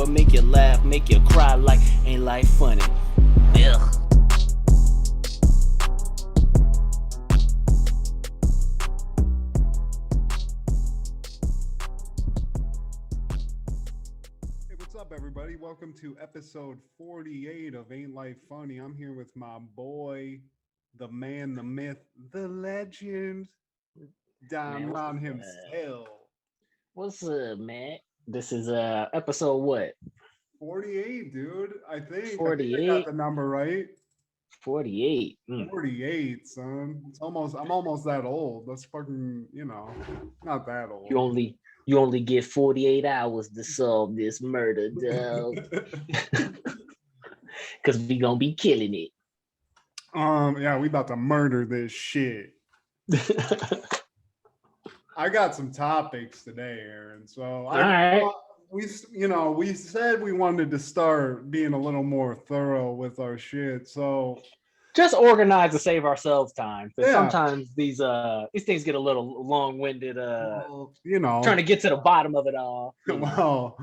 or make you laugh, make you cry like ain't life funny. Ugh. What's up, everybody? Welcome to episode 48 of Ain't Life Funny. I'm here with my boy, the man, the myth, the legend, Don himself. What's up, man? This is episode what? 48, dude. I think I 48. got the number right. 48. 48, son. I'm almost that old. That's fucking, not that old. You only get 48 hours to solve this murder, dog. Cause we gonna be killing it. Yeah, we about to murder this shit. I got some topics today, Aaron. So we said we wanted to start being a little more thorough with our shit. So just organize to save ourselves time. Because yeah. Sometimes these things get a little long-winded. Trying to get to the bottom of it all. Well,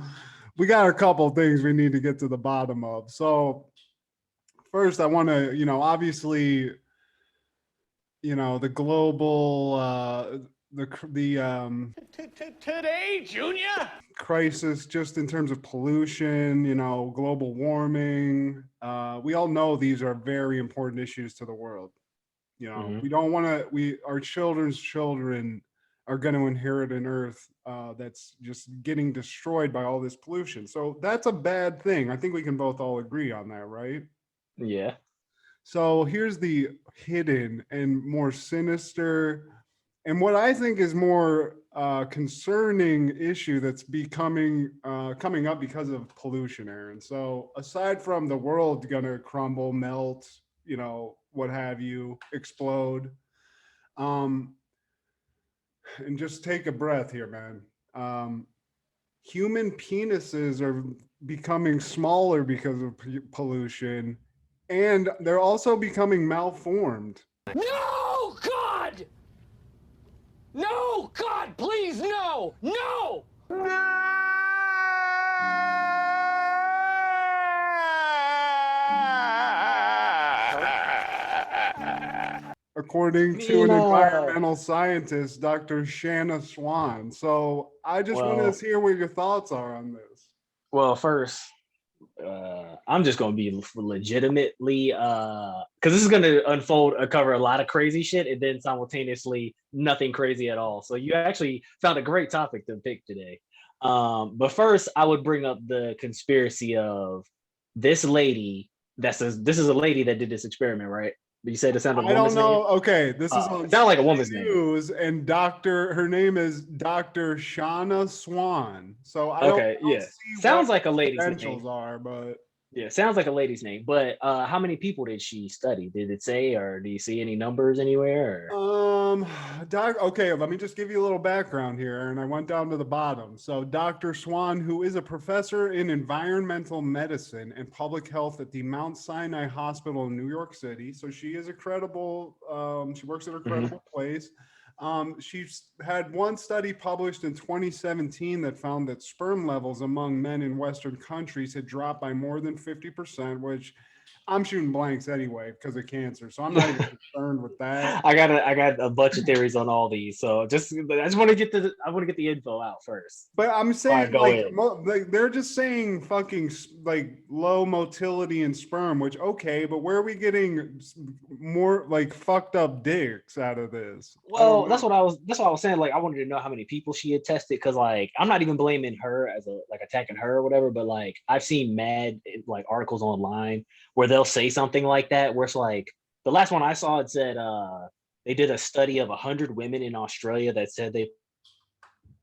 we got a couple things we need to get to the bottom of. So first, I want to, obviously, the global. Today, Junior, crisis just in terms of pollution, global warming. We all know these are very important issues to the world. We don't want to, our children's children are going to inherit an earth that's just getting destroyed by all this pollution. So that's a bad thing. I think we can both all agree on that, right? Yeah. So here's the hidden and more sinister and what I think is more concerning issue that's coming up because of pollution, Aaron. So aside from the world gonna crumble, melt, what have you, explode, and just take a breath here, man. Human penises are becoming smaller because of pollution, and they're also becoming malformed. No, God! No, God, please, no! No! According to an environmental scientist, Dr. Shanna Swan. So I just want to hear what your thoughts are on this. Well, first, I'm just going to be legitimately, because this is going to cover a lot of crazy shit and then simultaneously nothing crazy at all. So you actually found a great topic to pick today. But first, I would bring up the conspiracy of this lady. This is a lady that did this experiment, right? You said it sounded like a woman's name? I don't know. Okay, this is on sound like a woman's name. And her name is Dr. Shanna Swan. So I don't see sounds like a lady's name. Sounds like a lady's name. But how many people did she study? Did it say, or do you see any numbers anywhere? Okay, let me just give you a little background here. And I went down to the bottom. So Dr. Swan, who is a professor in environmental medicine and public health at the Mount Sinai Hospital in New York City. So she is a credible, she works at a credible place. She's had one study published in 2017 that found that sperm levels among men in Western countries had dropped by more than 50%, which I'm shooting blanks anyway because of cancer. So I'm not even concerned with that. I got a bunch of theories on all these. So I just want to get the info out first. But I'm saying they're just saying fucking like low motility in sperm, which okay, but where are we getting more like fucked up dicks out of this? Well, that's what I was saying. Like I wanted to know how many people she had tested because like I'm not even blaming her as attacking her or whatever, but like I've seen mad like articles online where they'll say something like that where it's like the last one I saw, it said they did a study of 100 women in Australia that said they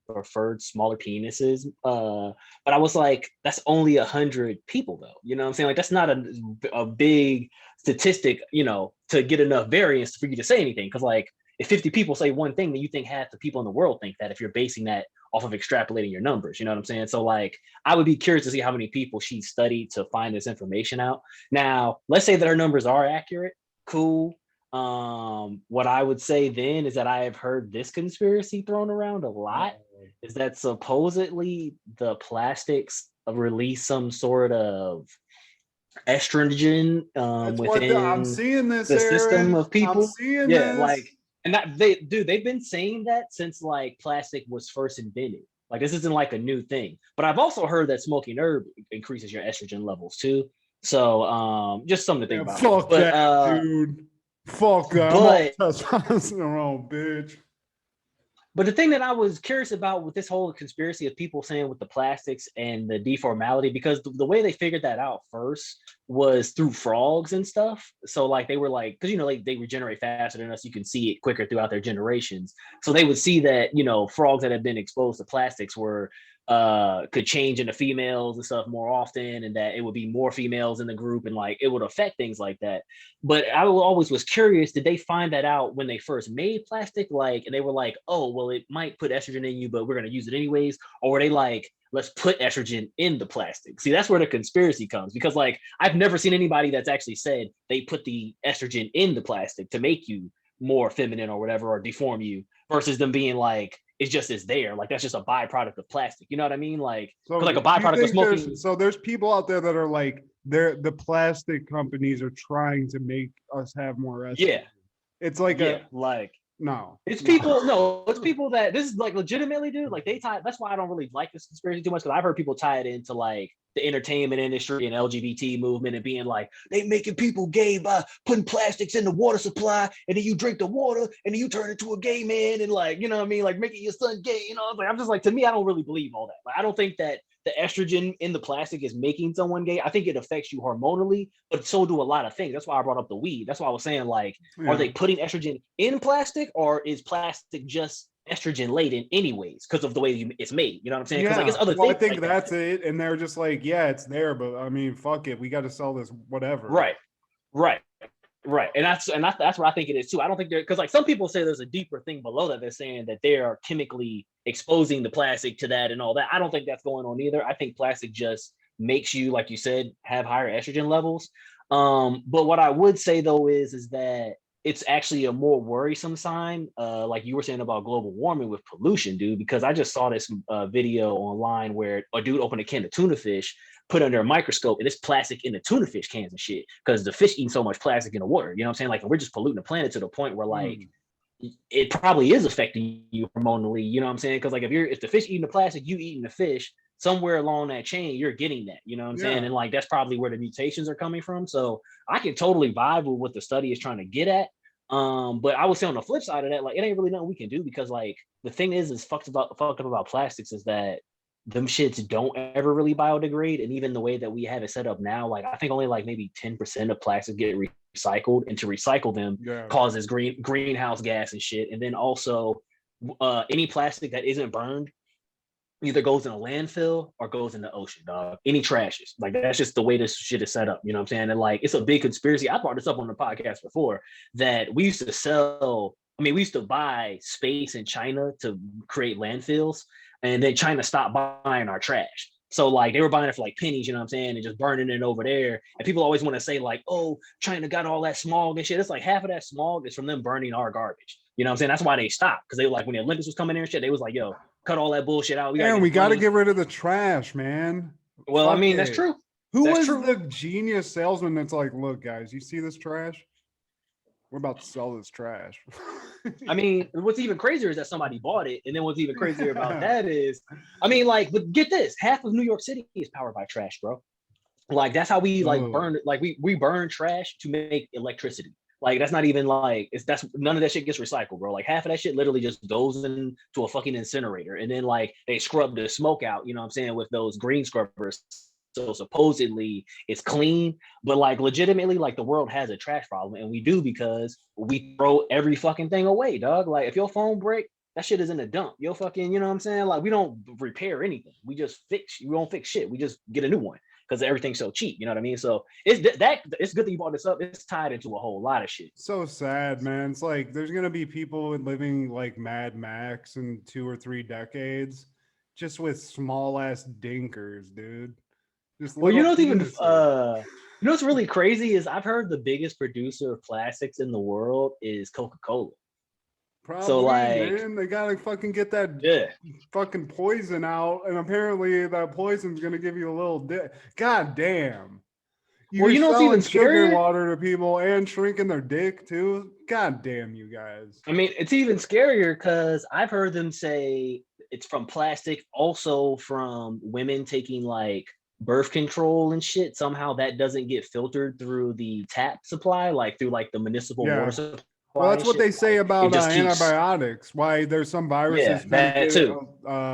preferred smaller penises. But I was like, that's only 100 people though. You know what I'm saying? Like that's not a big statistic, to get enough variance for you to say anything. Because like if 50 people say one thing, then you think half the people in the world think that if you're basing that off of extrapolating your numbers, you know what I'm saying? So like, I would be curious to see how many people she studied to find this information out. Now, let's say that her numbers are accurate. Cool. What I would say then is that I have heard this conspiracy thrown around a lot, is that supposedly the plastics release some sort of estrogen That's within I'm seeing this, the Aaron. system of people. I'm seeing Yeah, this. like, and they've been saying that since like plastic was first invented. Like this isn't like a new thing. But I've also heard that smoking herb increases your estrogen levels too. So just something to think about. Fuck But that, dude. Fuck that. I'm but all testosterone, bitch. But the thing that I was curious about with this whole conspiracy of people saying with the plastics and the deformality, because the way they figured that out first was through frogs and stuff. So like they were like, because like they regenerate faster than us, you can see it quicker throughout their generations. So they would see that frogs that had been exposed to plastics were could change into females and stuff more often, and that it would be more females in the group, and like it would affect things like that. But I always was curious, did they find that out when they first made plastic? Like, and they were like, oh, well, it might put estrogen in you, but we're going to use it anyways. Or were they like, let's put estrogen in the plastic? See, that's where the conspiracy comes, because like, I've never seen anybody that's actually said they put the estrogen in the plastic to make you more feminine or whatever, or deform you, versus them being like, it's just is there. Like, that's just a byproduct of plastic. You know what I mean? Like, So like a byproduct of smoking. So there's people out there that are like, the plastic companies are trying to make us have more estrogen. Yeah. It's like It's people that this is like legitimately, dude. Like they tie. That's why I don't really like this conspiracy too much, because I've heard people tie it into like the entertainment industry and LGBT movement, and being like, they making people gay by putting plastics in the water supply, and then you drink the water and then you turn into a gay man, and like, you know what I mean, like making your son gay. Like, I'm just like, to me, I don't really believe all that. Like, I don't think that the estrogen in the plastic is making someone gay. I think it affects you hormonally, but so do a lot of things. That's why I brought up the weed. That's why I was saying, like, are they putting estrogen in plastic, or is plastic just estrogen laden anyways because of the way it's made? You know what I'm saying? Because like it's other things. I think like that's it. And they're just like, yeah, it's there, but I mean, fuck it. We got to sell this, whatever. Right. And that's what I think it is too. I don't think because like some people say there's a deeper thing below that. They're saying that they are chemically exposing the plastic to that and all that. I don't think that's going on either. I think plastic just makes you, like you said, have higher estrogen levels. But what I would say though is that it's actually a more worrisome sign, like you were saying about global warming with pollution, dude, because I just saw this video online where a dude opened a can of tuna fish, put under a microscope, and it's plastic in the tuna fish cans and shit, because the fish eating so much plastic in the water. You know what I'm saying? Like, we're just polluting the planet to the point where like it probably is affecting you hormonally. You know what I'm saying? Because like if the fish eating the plastic, you eating the fish, somewhere along that chain, you're getting that. You know what I'm saying? And like that's probably where the mutations are coming from. So I can totally vibe with what the study is trying to get at. But I would say on the flip side of that, like it ain't really nothing we can do, because like the thing is fucked up about plastics is that them shits don't ever really biodegrade. And even the way that we have it set up now, like I think only like maybe 10% of plastic get recycled, and to recycle them causes greenhouse gas and shit. And then also any plastic that isn't burned either goes in a landfill or goes in the ocean, dog. Any trashes. Like that's just the way this shit is set up. You know what I'm saying? And like it's a big conspiracy. I brought this up on the podcast before, that we used to buy space in China to create landfills, and then China stopped buying our trash. So like they were buying it for like pennies, you know what I'm saying, and just burning it over there. And people always want to say like, oh, China got all that smog and shit. It's like half of that smog is from them burning our garbage. You know what I'm saying? That's why they stopped, because they were like, when the Olympics was coming in and shit, they was like, yo, cut all that bullshit out. We got to get rid of the trash, man. Well, I mean, that's true. Who was the genius salesman that's like, look, guys, you see this trash? We're about to sell this trash. I mean, what's even crazier is that somebody bought it. And then what's even crazier about that is, I mean, like, but get this, half of New York City is powered by trash, bro. Like, that's how we like burn, like we burn trash to make electricity. Like, that's not even like, that's none of that shit gets recycled, bro. Like half of that shit literally just goes into a fucking incinerator. And then like they scrub the smoke out, you know what I'm saying, with those green scrubbers. So supposedly it's clean, but like legitimately, like the world has a trash problem, and we do, because we throw every fucking thing away, dog. Like if your phone break, that shit is in the dump. Yo fucking, you know what I'm saying? Like we don't repair anything. We don't fix shit. We just get a new one, because everything's so cheap. You know what I mean? So it's good that you brought this up. It's tied into a whole lot of shit. So sad, man. It's like there's gonna be people living like Mad Max in 2 or 3 decades, just with small ass dinkers, dude. Well, you know what's even what's really crazy is I've heard the biggest producer of plastics in the world is Coca-Cola. Probably, like, man. They gotta fucking get that yeah. fucking poison out, and apparently that poison's gonna give you a little dick. God damn. Well, You're you know what's even selling sugar scarier? water to people and shrinking their dick too. God damn you guys. I mean, it's even scarier because I've heard them say it's from plastic, also from women taking like birth control and shit. Somehow that doesn't get filtered through the tap supply, like through like the municipal Yeah. water supply. Well, that's and what shit. they say Like, about it just keeps, antibiotics. Why there's some viruses yeah, trying to that get too.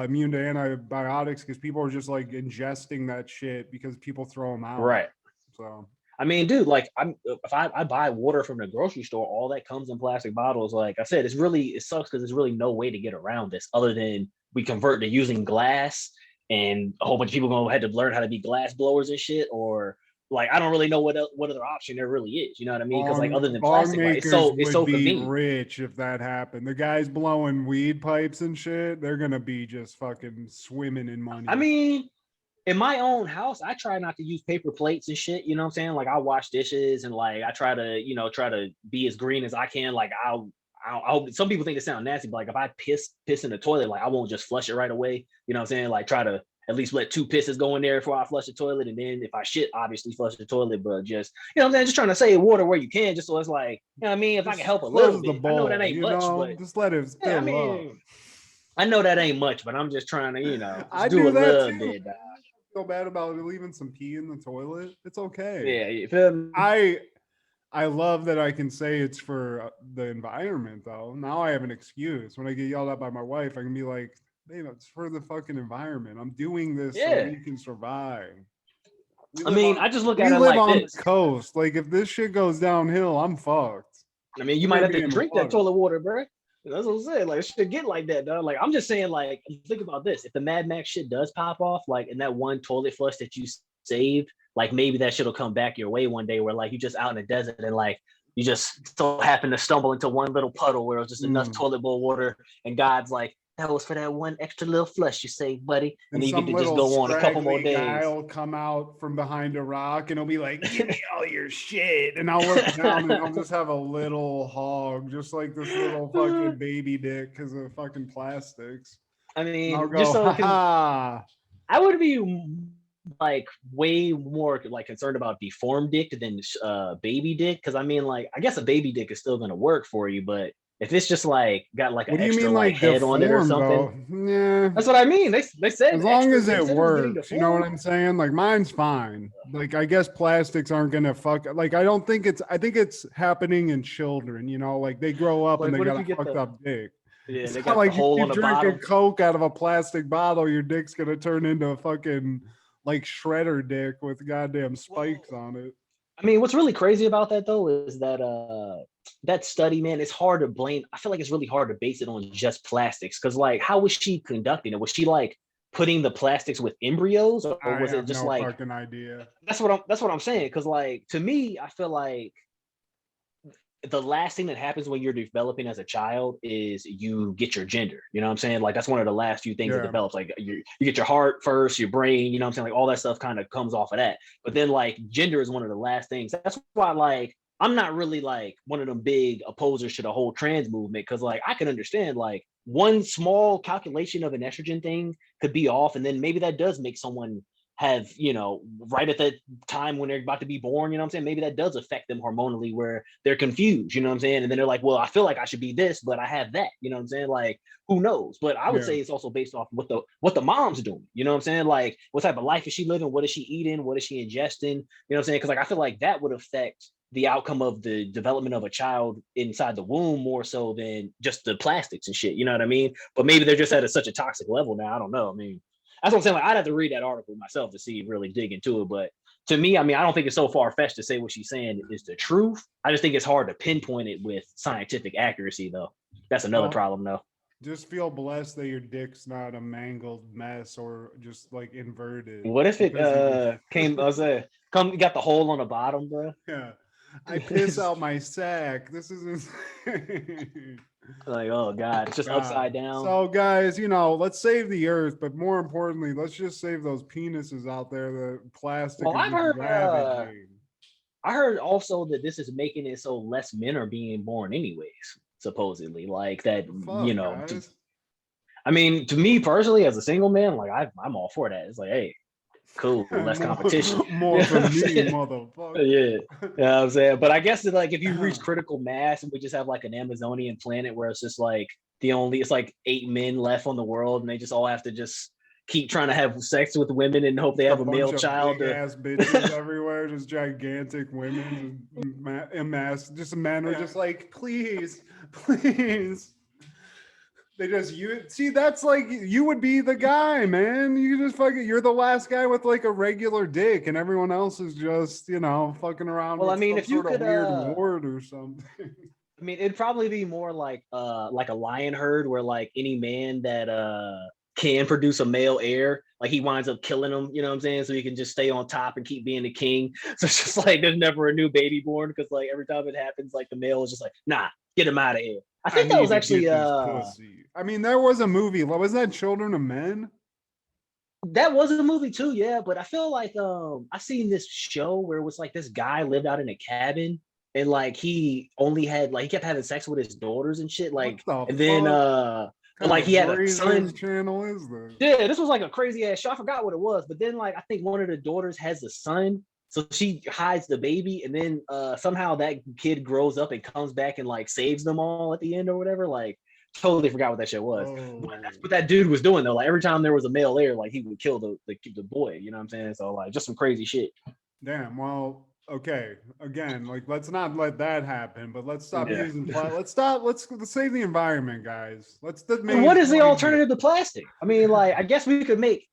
immune to antibiotics because people are just like ingesting that shit because people throw them out. Right. So I mean, dude, like if I buy water from the grocery store, all that comes in plastic bottles. Like I said, it sucks because there's really no way to get around this other than we convert to using glass, and a whole bunch of people gonna have to learn how to be glass blowers and shit. Or like I don't really know what other option there really is. You know what I mean? Because like other than bong plastic, like, makers it's would so be convenient. rich if that happened. The guys blowing weed pipes and shit, they're gonna be just fucking swimming in money. I mean, in my own house, I try not to use paper plates and shit. You know what I'm saying? Like I wash dishes and like I try to be as green as I can. Like I'll some people think it sounds nasty, but like if I piss in the toilet, like I won't just flush it right away. You know what I'm saying? Like try to at least let 2 pisses go in there before I flush the toilet. And then if I shit, obviously flush the toilet. But just, you know what I'm saying? Just trying to save water where you can, just so it's like, you know what I mean? If I can help a little bit. I know that ain't much, but just let it yeah, I fill up. mean, I know that ain't much, but I'm just trying to, I do a do that little too. bit. Feel bad about leaving some pee in the toilet. It's okay. Yeah, you feel me? I love that I can say it's for the environment though. Now I have an excuse. When I get yelled at by my wife, I can be like, babe, it's for the fucking environment. I'm doing this so we can survive. I mean, I just look at We it live like on this. the coast. Like if this shit goes downhill, I'm fucked. I mean, you might have to drink that toilet water, bro. That's what I'm saying. Like, it should get like that, dog. Like, I'm just saying, like, think about this. If the Mad Max shit does pop off, like, in that one toilet flush that you saved, like, maybe that shit will come back your way one day where, like, you just out in the desert and, like, you just so happen to stumble into one little puddle where it was just enough toilet bowl water, and God's like, that was for that one extra little flush you saved, buddy. And then you get to just go on a couple more days. Guy will come out from behind a rock and he'll be like, give me all your shit. And I'll look down and I'll just have a little hog, just like this little fucking baby dick because of fucking plastics. I mean, I'll go, just so I would be like way more like concerned about deformed dick than baby dick, because I mean, like, I guess a baby dick is still gonna work for you, but if it's just like got like an extra like head on it or something, yeah, that's what I mean. They said as long as it works, you know what I'm saying? Like mine's fine. Like I guess plastics aren't gonna fuck. Like I don't think I think it's happening in children. You know, like they grow up and they got a fucked up dick. Yeah, it's they not got like the hole you on the drinking bottom. Coke out of a plastic bottle, your dick's gonna turn into a fucking like shredder dick with goddamn spikes on it. I mean, what's really crazy about that though is that that study, man, it's hard to blame. I feel like it's really hard to base it on just plastics, because like, how was she conducting it? Was she like putting the plastics with embryos, or was it just like fucking idea? That's what I'm saying. Because like, to me, I feel like the last thing that happens when you're developing as a child is you get your gender. You know what I'm saying? Like that's one of the last few things that develops. Like you get your heart first, your brain, you know what I'm saying? Like all that stuff kind of comes off of that. But then like gender is one of the last things. That's why like I'm not really like one of them big opposers to the whole trans movement, because like I can understand like one small calculation of an estrogen thing could be off, and then maybe that does make someone have, right at that time when they're about to be born, you know what I'm saying? Maybe that does affect them hormonally where they're confused, you know what I'm saying? And then they're like, well, I feel like I should be this, but I have that, you know what I'm saying? Like, who knows? But I would say it's also based off what the mom's doing, you know what I'm saying? Like, what type of life is she living? What is she eating? What is she ingesting? You know what I'm saying? Because like, I feel like that would affect the outcome of the development of a child inside the womb more so than just the plastics and shit, you know what I mean? But maybe they're just at such a toxic level now. I don't know. I mean, that's what I'm saying. Like, I'd have to read that article myself to see, really dig into it. But to me, I mean, I don't think it's so far-fetched to say what she's saying is the truth. I just think it's hard to pinpoint it with scientific accuracy, though. That's another problem, though. Just feel blessed that your dick's not a mangled mess or just like inverted. What if it came? I was got the hole on the bottom, bro? Yeah, I piss out my sack. This is insane. Like, oh god, it's just upside down. So guys, let's save the earth, but more importantly, let's just save those penises out there. The plastic. Well, I heard also that this is making it so less men are being born anyways. supposedly, like that. Fuck, You know, guys. I mean, to me personally, as a single man, like I'm all for that. It's like, hey, cool, less competition. More You know for what I'm me, saying? motherfucker. Yeah, you know what I'm saying. But I guess that like if you reach critical mass and we just have like an Amazonian planet where it's just like it's like 8 men left on the world and they just all have to just keep trying to have sex with women and hope they have a male bunch of child. big ass bitches everywhere, just gigantic women, just men are just like, please, please. They just that's like you would be the guy, man. You just you're the last guy with like a regular dick, and everyone else is just fucking around. Well, with I mean, some if you sort of could, weird ward or something. I mean, it'd probably be more like a lion herd where like any man that can produce a male heir, like he winds up killing them, you know what I'm saying? So he can just stay on top and keep being the king. So it's just like there's never a new baby born because like every time it happens, like the male is just like, nah, get him out of here. I think that was actually I mean, there was a movie. Was that Children of Men? that was a movie too, yeah. But I feel like I seen this show where it was like this guy lived out in a cabin and like he only had like he kept having sex with his daughters and shit. Like and then like he had a son. Channel is this? Yeah, this was like a crazy ass show. I forgot what it was, but then like I think one of the daughters has a son, so she hides the baby, and then somehow that kid grows up and comes back and like saves them all at the end or whatever. Like totally forgot what that shit was. But that's what that dude was doing though. Like every time there was a male heir, like he would kill the boy. You know what I'm saying? So like just some crazy shit. Damn. Well, okay. Again, like let's not let that happen. But let's stop using. Let's save the environment, guys. What is the alternative to plastic? I mean, like I guess we could make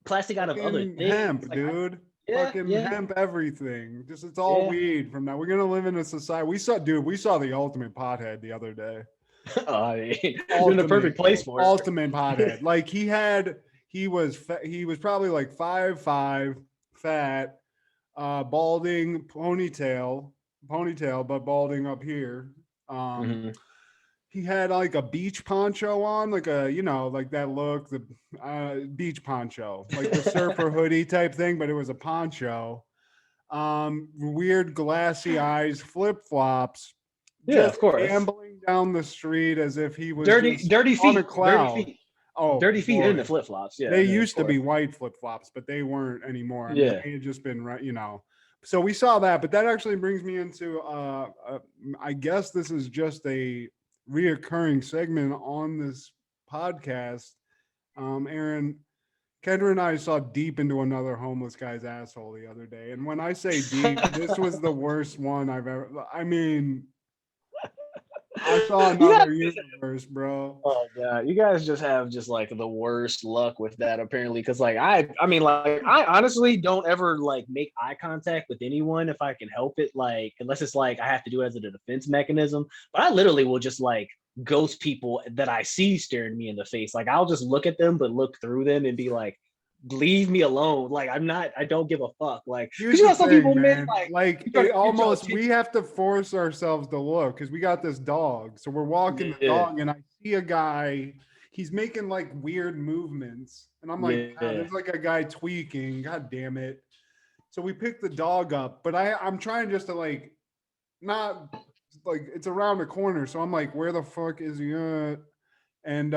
plastic out of other things. Hemp, like, dude. Hemp everything. Just it's all weed from now. We're gonna live in a society. We saw the ultimate pothead the other day. I mean, in the perfect place for it. Ultimate pothead. Like he was probably like 5'5", fat, balding, ponytail, but balding up here. He had like a beach poncho on, like like that look, the beach poncho, like the surfer hoodie type thing, but it was a poncho. Weird glassy eyes, flip flops. Yeah, of course. Ambling down the street as if he was dirty feet on a cloud. Dirty feet. Oh, dirty feet in the flip flops. Yeah, they used to be white flip flops, but they weren't anymore. I mean, they had just been right, So we saw that, but that actually brings me into I guess this is just a reoccurring segment on this podcast. Aaron, Kendra and I saw deep into another homeless guy's asshole the other day, and when I say deep, this was the worst one I've ever. I mean, I saw another universe, bro. Oh god, you guys just have like the worst luck with that apparently. Because like I mean, like I honestly don't ever like make eye contact with anyone if I can help it. Like unless it's like I have to do it as a defense mechanism. But I literally will just like ghost people that I see staring me in the face. Like I'll just look at them, but look through them and be like, leave me alone. Like I don't give a fuck. Like some people, man, we have to force ourselves to look because we got this dog. So we're walking the dog and I see a guy, he's making like weird movements. And I'm like, there's like a guy tweaking. God damn it. So we pick the dog up, but I'm trying just to like not like it's around the corner. So I'm like, where the fuck is he at? And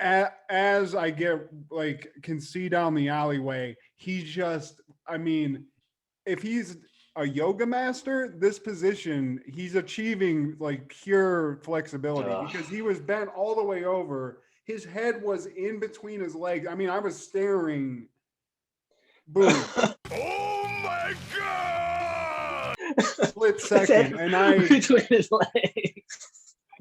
as I get like can see down the alleyway, he's just, I mean, if he's a yoga master, this position, he's achieving like pure flexibility because he was bent all the way over. His head was in between his legs. I mean, I was staring. Boom. Oh my god! Split second. And I between his legs.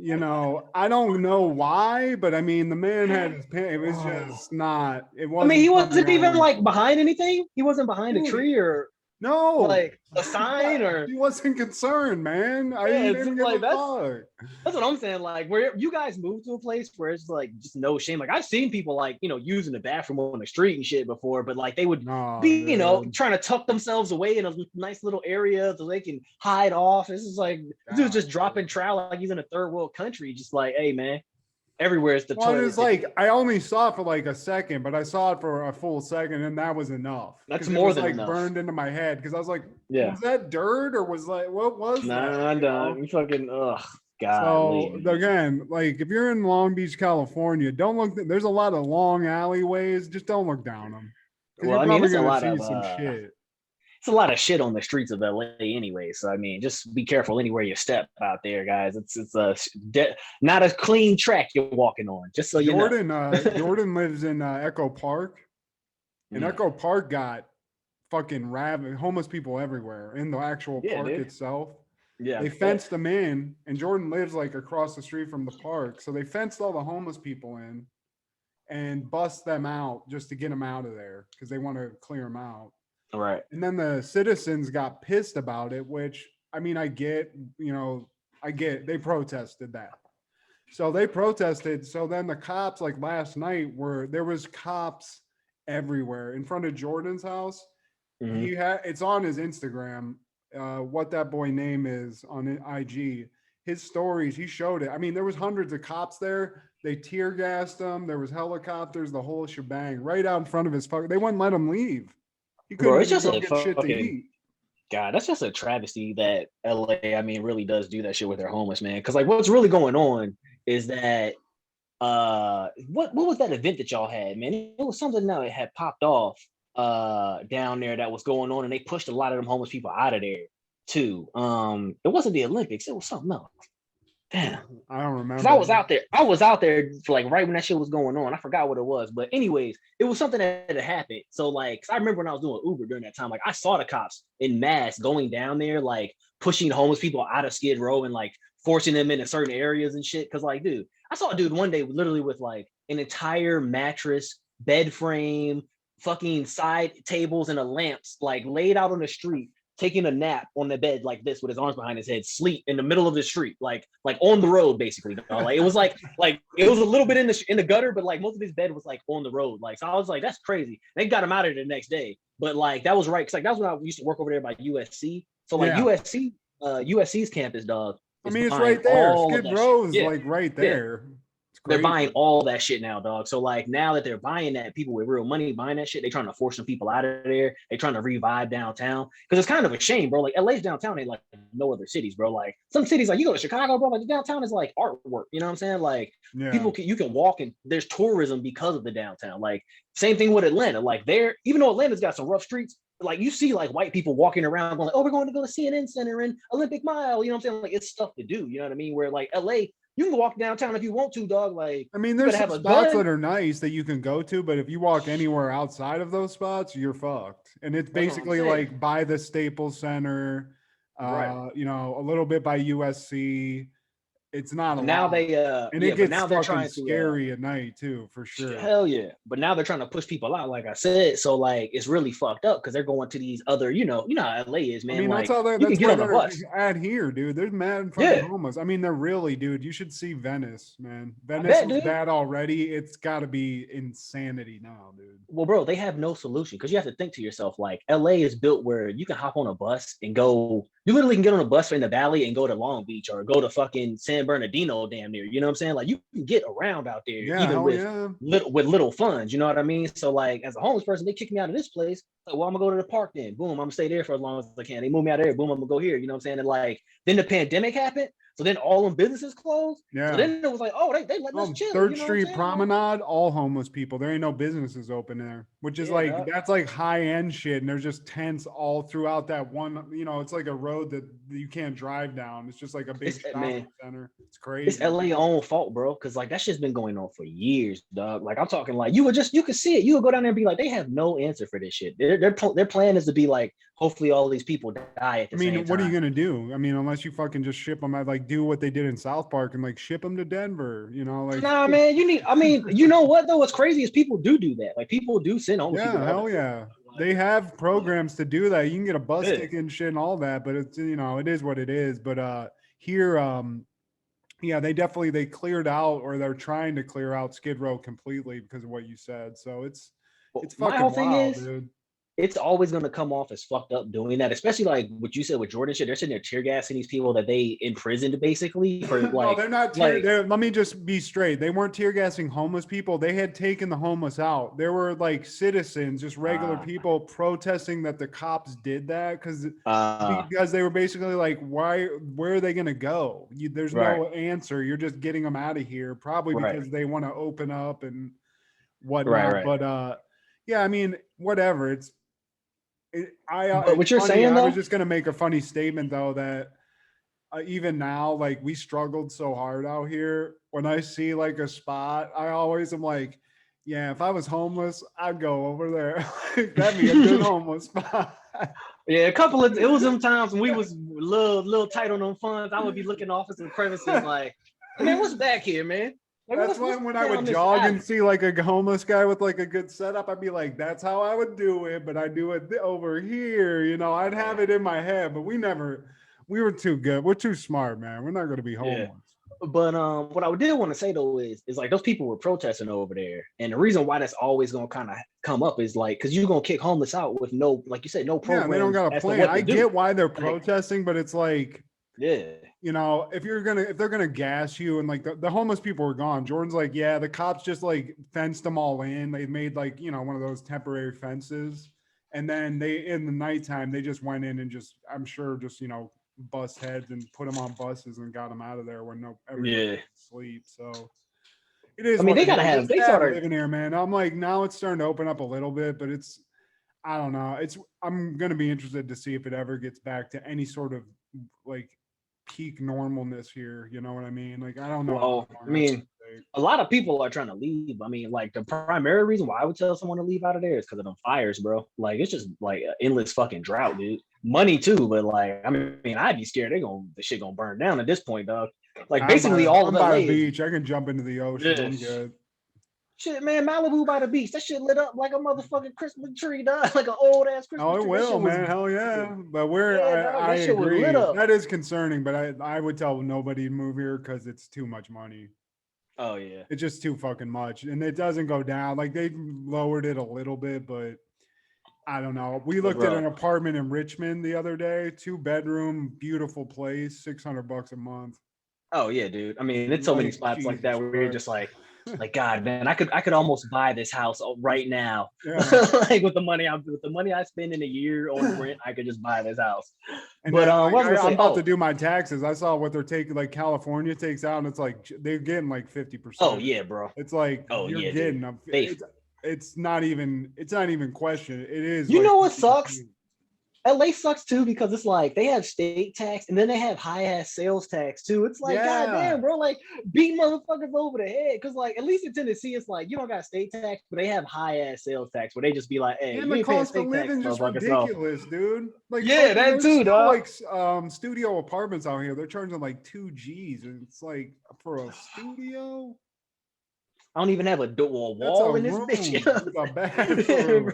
I don't know why, but I mean, the man had his pants. It was just not. It wasn't. I mean, he wasn't even like behind anything. He wasn't behind a tree or like a sign or. He wasn't concerned, man. I didn't give a fuck. That's what I'm saying. Like, where you guys move to a place where it's like just no shame. Like, I've seen people like using the bathroom on the street and shit before, but like they would be trying to tuck themselves away in a nice little area so they can hide off. This is like dude's just dropping trowel like he's in a third world country. Just like, hey man, everywhere is the toilet. It's like I only saw it for like a second, but I saw it for a full second, and that was enough. That's more than like enough. Burned into my head because I was like, was that dirt or was like what was that? Nah, you fucking ugh. Golly. So again, like if you're in Long Beach, California, don't look. There's a lot of long alleyways. Just don't look down them because Well, you're I mean, probably it's a gonna lot see of some shit. it's a lot of shit on the streets of LA anyway. So I mean, just be careful anywhere you step out there, guys. It's not a clean track you're walking on. Just so Jordan, you know. Jordan lives in Echo Park, and Mm. Echo Park got fucking rabid, homeless people everywhere in the actual Yeah, park dude. itself. Yeah, They fenced them in, and Jordan lives like across the street from the park. So they fenced all the homeless people in and bust them out just to get them out of there because they want to clear them out. right. And then the citizens got pissed about it, which I mean, I get, they protested that. So they protested. So then the cops, like last night, there was cops everywhere in front of Jordan's house. Mhm. It's on his Instagram, what that boy name is on IG. His stories, he showed it. I mean, there was hundreds of cops there. They tear gassed him. There was helicopters, the whole shebang, right out in front of his fucking. They wouldn't let him leave. He couldn't Bro, it's even just go a get shit to fucking eat. God, that's just a travesty that LA, I mean, really does do that shit with their homeless, man. Because like what's really going on is that what was that event that y'all had, man? It was something that had popped off down there that was going on, and they pushed a lot of them homeless people out of there too. It wasn't the Olympics, it was something else. Damn. I don't Because remember. I was out there. I was out there for like right when that shit was going on. I forgot what it was. But anyways, it was something that had happened. So like, 'cause I remember when I was doing Uber during that time, like I saw the cops in mass going down there, like pushing homeless people out of Skid Row and like forcing them into certain areas and shit. Cause like, dude, I saw a dude one day literally with like an entire mattress, bed frame, fucking side tables, and a lamps like laid out on the street, taking a nap on the bed like this with his arms behind his head, sleep in the middle of the street, like on the road, basically. Like it was like it was a little bit in the gutter, but like most of his bed was like on the road. Like so, I was like, that's crazy. They got him out of there the next day, but like that was right because like that was when I used to work over there by USC. So like Yeah. USC's campus, dog. I mean, it's right there. Skid Row is like right there. They're buying all that shit now, dog. So like now that they're buying that, people with real money buying that shit, they trying to force some people out of there. They trying to revive downtown because it's kind of a shame, bro. Like LA's downtown ain't like no other cities, bro. Like some cities, like you go to Chicago, bro. Like the downtown is like artwork. You know what I'm saying? Like you can walk and there's tourism because of the downtown. Like same thing with Atlanta. Like there, even though Atlanta's got some rough streets, like you see like white people walking around going like, oh, we're going to go to CNN Center and Olympic Mile. You know what I'm saying? Like it's stuff to do. You know what I mean? Where like LA. You can walk downtown if you want to, dog. Like, I mean, there's some spots that are nice that you can go to, but if you walk anywhere outside of those spots, you're fucked. And it's basically like by the Staples Center, right. A little bit by USC. It's not a now lot. They and it gets fucking scary at night too, for sure. Hell yeah. But now they're trying to push people out, like I said. So like it's really fucked up because they're going to these other, you know how LA is, man. I mean, like, that's how you can get on a bus. At here, dude. They're mad fucking homeless. I mean, they're really, dude. You should see Venice, man. Venice was bad already. It's got to be insanity now, dude. Well, bro, they have no solution because you have to think to yourself, like LA is built where you can hop on a bus and go. You literally can get on a bus in the valley and go to Long Beach or go to fucking San Bernardino, damn near. You know what I'm saying? Like you can get around out there, even with little funds. You know what I mean? So like, as a homeless person, they kick me out of this place. Like, well, I'm gonna go to the park then. Boom, I'm gonna stay there for as long as I can. They move me out of there. Boom, I'm gonna go here. You know what I'm saying? And like, then the pandemic happened. So then all them businesses closed. Yeah. So then it was like, oh, they let us chill. Third Street Promenade, all homeless people. There ain't no businesses open there, which is that's like high end shit. And there's just tents all throughout that one. It's like a road that you can't drive down. It's just like a big shopping center. It's crazy. It's LA own fault, bro. Because like that shit's been going on for years, dog. Like I'm talking like you could see it. You would go down there and be like, they have no answer for this shit. Their plan is to be like, hopefully all these people die at the same time. What are you gonna do? I mean, unless you fucking just ship them, I'd like do what they did in South Park and like ship them to Denver. Like nah, man. You know what though? What's crazy is people do that. Like people do send homeless people. Hell yeah. They have programs to do that. You can get a bus ticket and shit and all that, but it's it is what it is. But here, they cleared out, or they're trying to clear out Skid Row completely because of what you said. So it's fucking wild, dude. it's always going to come off as fucked up doing that, especially like what you said with Jordan shit. They're sitting there tear gassing these people that they imprisoned basically for like. No, they're not. Let me just be straight. They weren't tear gassing homeless people. They had taken the homeless out. There were like citizens, just regular people, protesting that the cops did that because they were basically like, why? Where are they going to go? There's no answer. You're just getting them out of here, probably because they want to open up and whatnot. But yeah, I mean, whatever. What you're saying, though? I was just going to make a funny statement, though, that even now, like, we struggled so hard out here. When I see like a spot, I always am like, yeah, if I was homeless, I'd go over there. That'd be a good homeless spot. Yeah, it was some times when we was a little tight on them funds. I would be looking off at some crevices like, man, what's back here, man? Like, that's why when I would jog and see like a homeless guy with like a good setup, I'd be like, that's how I would do it, but I do it over here. You know, I'd have it in my head, but we were too good. We're too smart, man. We're not going to be homeless. Yeah. But what I did want to say though is like those people were protesting over there, and the reason why that's always going to kind of come up is like because you're going to kick homeless out with no, like you said, no program. Yeah, they don't got a plan. I get why they're protesting, but it's like, yeah. You know, if they're gonna gas you and like the homeless people were gone. Jordan's like, yeah, the cops just like fenced them all in. They made like, you know, one of those temporary fences. And then in the nighttime, they just went in and just, I'm sure, just, you know, bust heads and put them on buses and got them out of there when everybody was asleep. So it is. I mean, they started living here, man. I'm like, now it's starting to open up a little bit, but I don't know. I'm going to be interested to see if it ever gets back to any sort of like peak normalness here. You know what I mean? Like, I don't know. Well, I mean, a lot of people are trying to leave. I mean, like the primary reason why I would tell someone to leave out of there is because of them fires, bro. Like, it's just like an endless fucking drought, dude. Money too, but like, I mean, I'd be scared the shit gonna burn down at this point, dog. Like, basically all of by the beach. I can jump into the ocean. Yeah. I'm good. Shit, man, Malibu by the beach. That shit lit up like a motherfucking Christmas tree, dog. Like an old ass Christmas tree. Oh, it will, man. Hell yeah. But I agree. That is concerning, but I would tell nobody to move here because it's too much money. Oh, yeah. It's just too fucking much. And it doesn't go down. Like, they lowered it a little bit, but I don't know. We looked at an apartment in Richmond the other day, 2-bedroom, beautiful place, $600 a month. Oh, yeah, dude. I mean, it's so many spots like that where you're just like, God, man, I could almost buy this house right now. Yeah. Like with the money I spend in a year on rent, I could just buy this house. And but I'm about to do my taxes. I saw what they're taking, like California takes out, and it's like they're getting like 50%. Oh yeah, bro. It's like you're getting them. It's not even question. It is. You know what sucks? LA sucks too because it's like they have state tax and then they have high ass sales tax too. It's like, goddamn, bro, like beat motherfuckers over the head. Because like at least in Tennessee, it's like you don't got state tax, but they have high ass sales tax where they just be like, hey, and the cost of living just ridiculous, dude. Like that too, dog. Like studio apartments out here, they're charging like $2,000, and it's like for a studio. I don't even have a wall in this bitch. A bathroom.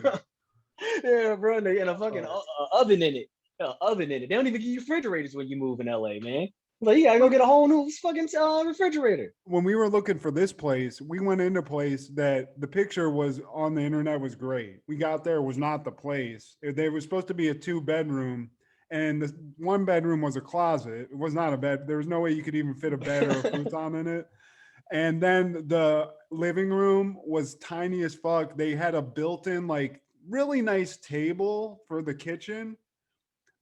Yeah, bro, and a fucking oven in it. They don't even give you refrigerators when you move in LA, man. Like, you gotta go get a whole new fucking refrigerator. When we were looking for this place, we went into a place that the picture was on the internet was great. We got there, was not the place. They were supposed to be a 2-bedroom, and the 1-bedroom was a closet. It was not a bed. There was no way you could even fit a bed or a futon in it. And then the living room was tiny as fuck. They had a built-in, like, really nice table for the kitchen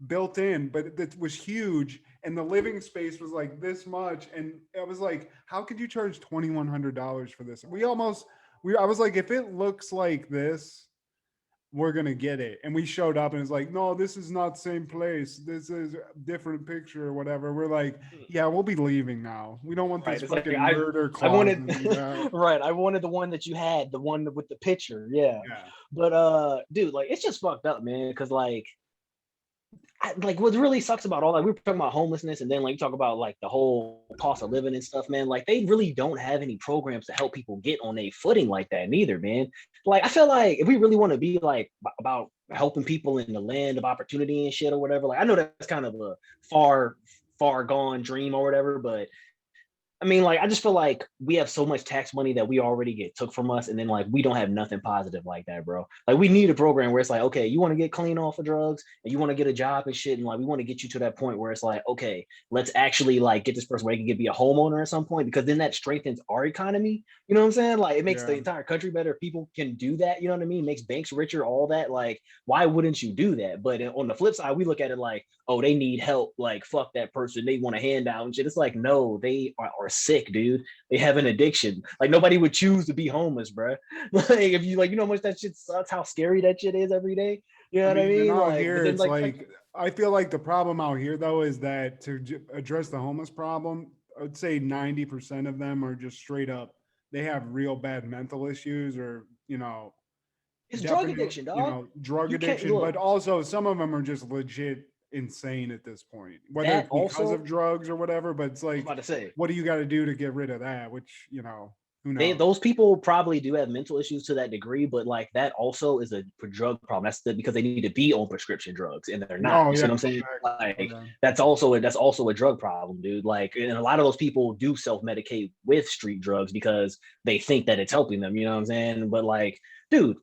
built in, but it was huge, and the living space was like this much, and it was like, how could you charge $2,100 for this? I was like, if it looks like this, we're gonna get it. And we showed up and it's like, no, this is not the same place, this is a different picture or whatever. We're like, yeah, we'll be leaving now. We don't want this fucking murder clause. I wanted the one that you had, the one with the picture. Yeah. But dude, like, it's just fucked up, man, because like what really sucks about all that, we were talking about homelessness, and then like you talk about like the whole cost of living and stuff, man. Like, they really don't have any programs to help people get on a footing like that neither, man. Like, I feel like if we really want to be like about helping people in the land of opportunity and shit or whatever, like I know that's kind of a far gone dream or whatever, but I mean, like, I just feel like we have so much tax money that we already get took from us, and then like we don't have nothing positive like that, bro. Like, we need a program where it's like, okay, you want to get clean off of drugs and you want to get a job and shit, and like we want to get you to that point where it's like, okay, let's actually like get this person where they can be a homeowner at some point, because then that strengthens our economy. You know what I'm saying? Like, it makes the entire country better. People can do that. You know what I mean? Makes banks richer, all that. Like, why wouldn't you do that? But on the flip side, we look at it like, oh, they need help. Like, fuck that person. They want a handout and shit. It's like, no, they are sick, dude. They have an addiction. Like, nobody would choose to be homeless, bro. Like, if you like, you know how much that shit sucks, how scary that shit is every day. You know what I mean? Out Like, here, then, it's like I feel like the problem out here though is that to address the homeless problem, I would say 90% of them are just straight up. They have real bad mental issues, or it's drug addiction, dog. Drug addiction. But also some of them are just legit insane at this point, whether it's because of drugs or whatever. But it's like, about to say, what do you got to do to get rid of that? Which who knows? Those people probably do have mental issues to that degree, but like that also is a drug problem. That's because they need to be on prescription drugs and they're not. You see what I'm saying? Like, that's also a drug problem, dude. Like, and a lot of those people do self-medicate with street drugs because they think that it's helping them. You know what I'm saying? But like, dude,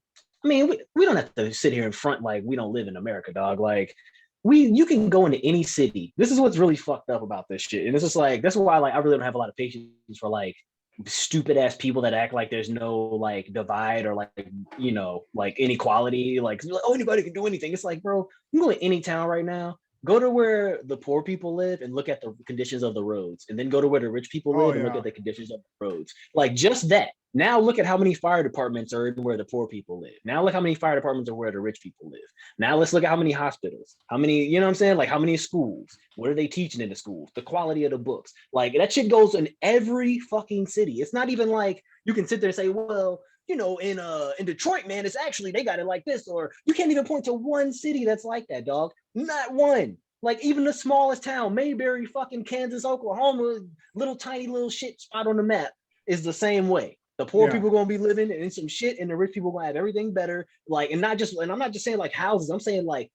I mean, we don't have to sit here in front like we don't live in America, dog. Like, you can go into any city. This is what's really fucked up about this shit. And it's just like, that's why like I really don't have a lot of patience for like stupid ass people that act like there's no like divide or like like inequality, like, oh, anybody can do anything. It's like, bro, you can go to any town right now, go to where the poor people live and look at the conditions of the roads, and then go to where the rich people live and look at the conditions of the roads. Like, just that. Now look at how many fire departments are in where the poor people live. Now look how many fire departments are where the rich people live. Now let's look at how many hospitals, how many, you know what I'm saying? Like, how many schools, what are they teaching in the schools, the quality of the books. Like, that shit goes in every fucking city. It's not even like you can sit there and say, well, in Detroit, man, it's actually, they got it like this. Or you can't even point to one city that's like that, dog. Not one. Like, even the smallest town, Mayberry, fucking Kansas, Oklahoma, little tiny little shit spot on the map, is the same way. The poor people are gonna be living in some shit, and the rich people gonna have everything better. Like, and I'm not just saying like houses. I'm saying like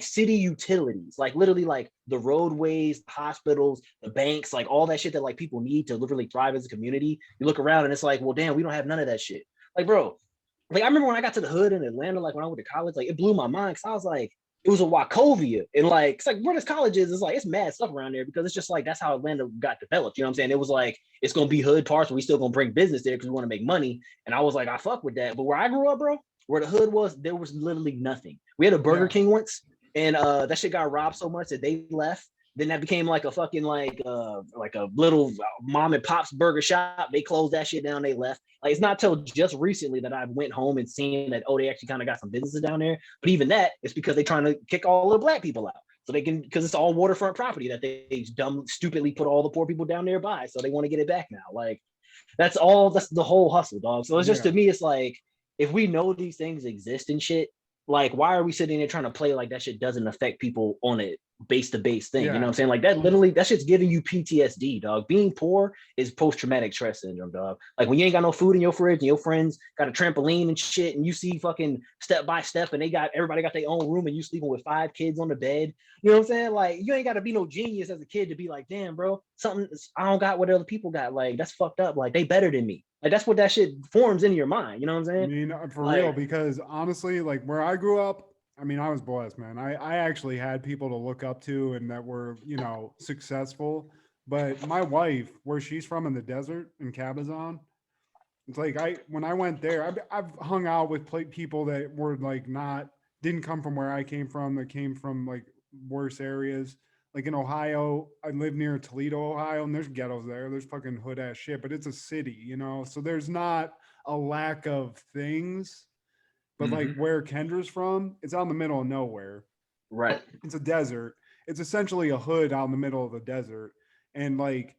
city utilities, like literally like the roadways, hospitals, the banks, like all that shit that like people need to literally thrive as a community. You look around and it's like, well, damn, we don't have none of that shit. Like, bro, like I remember when I got to the hood in Atlanta, like when I went to college, like it blew my mind because I was like, it was a Wachovia. And like, it's like where this college is, it's like, it's mad stuff around there because it's just like, that's how Atlanta got developed. You know what I'm saying? It was like, it's going to be hood parts, but we still going to bring business there because we want to make money. And I was like, I fuck with that. But where I grew up, bro, where the hood was, there was literally nothing. We had a Burger King once, and that shit got robbed so much that they left. Then that became like a fucking like a little mom and pop's burger shop. They closed that shit down. They left. Like, it's not till just recently that I went home and seen that, oh, they actually kind of got some businesses down there. But even that, it's because they're trying to kick all the black people out. So they can, because it's all waterfront property that they stupidly put all the poor people down there by. So they want to get it back now. Like, that's the whole hustle, dog. So it's just, to me, it's like, if we know these things exist and shit, like, why are we sitting there trying to play like that shit doesn't affect people on a base-to-base thing? You know what I'm saying? Like, that literally, that shit's giving you PTSD, dog. Being poor is post-traumatic stress syndrome, dog. Like, when you ain't got no food in your fridge and your friends got a trampoline and shit, and you see fucking step by step, and everybody got their own room, and you sleeping with 5 kids on the bed. You know what I'm saying? Like, you ain't got to be no genius as a kid to be like, damn, bro, I don't got what other people got. Like, that's fucked up. Like, they better than me. Like, that's what that shit forms into your mind. You know what I'm saying? I mean, for real, because honestly, like where I grew up, I mean, I was blessed, man. I actually had people to look up to and that were, successful. But my wife, where she's from in the desert in Cabazon, it's like when I went there, I've hung out with people that were like didn't come from where I came from, that came from like worse areas. Like in Ohio, I live near Toledo, Ohio, and there's ghettos there. There's fucking hood ass shit, but it's a city, So there's not a lack of things. But like where Kendra's from, it's out in the middle of nowhere. Right. It's a desert. It's essentially a hood out in the middle of the desert. And like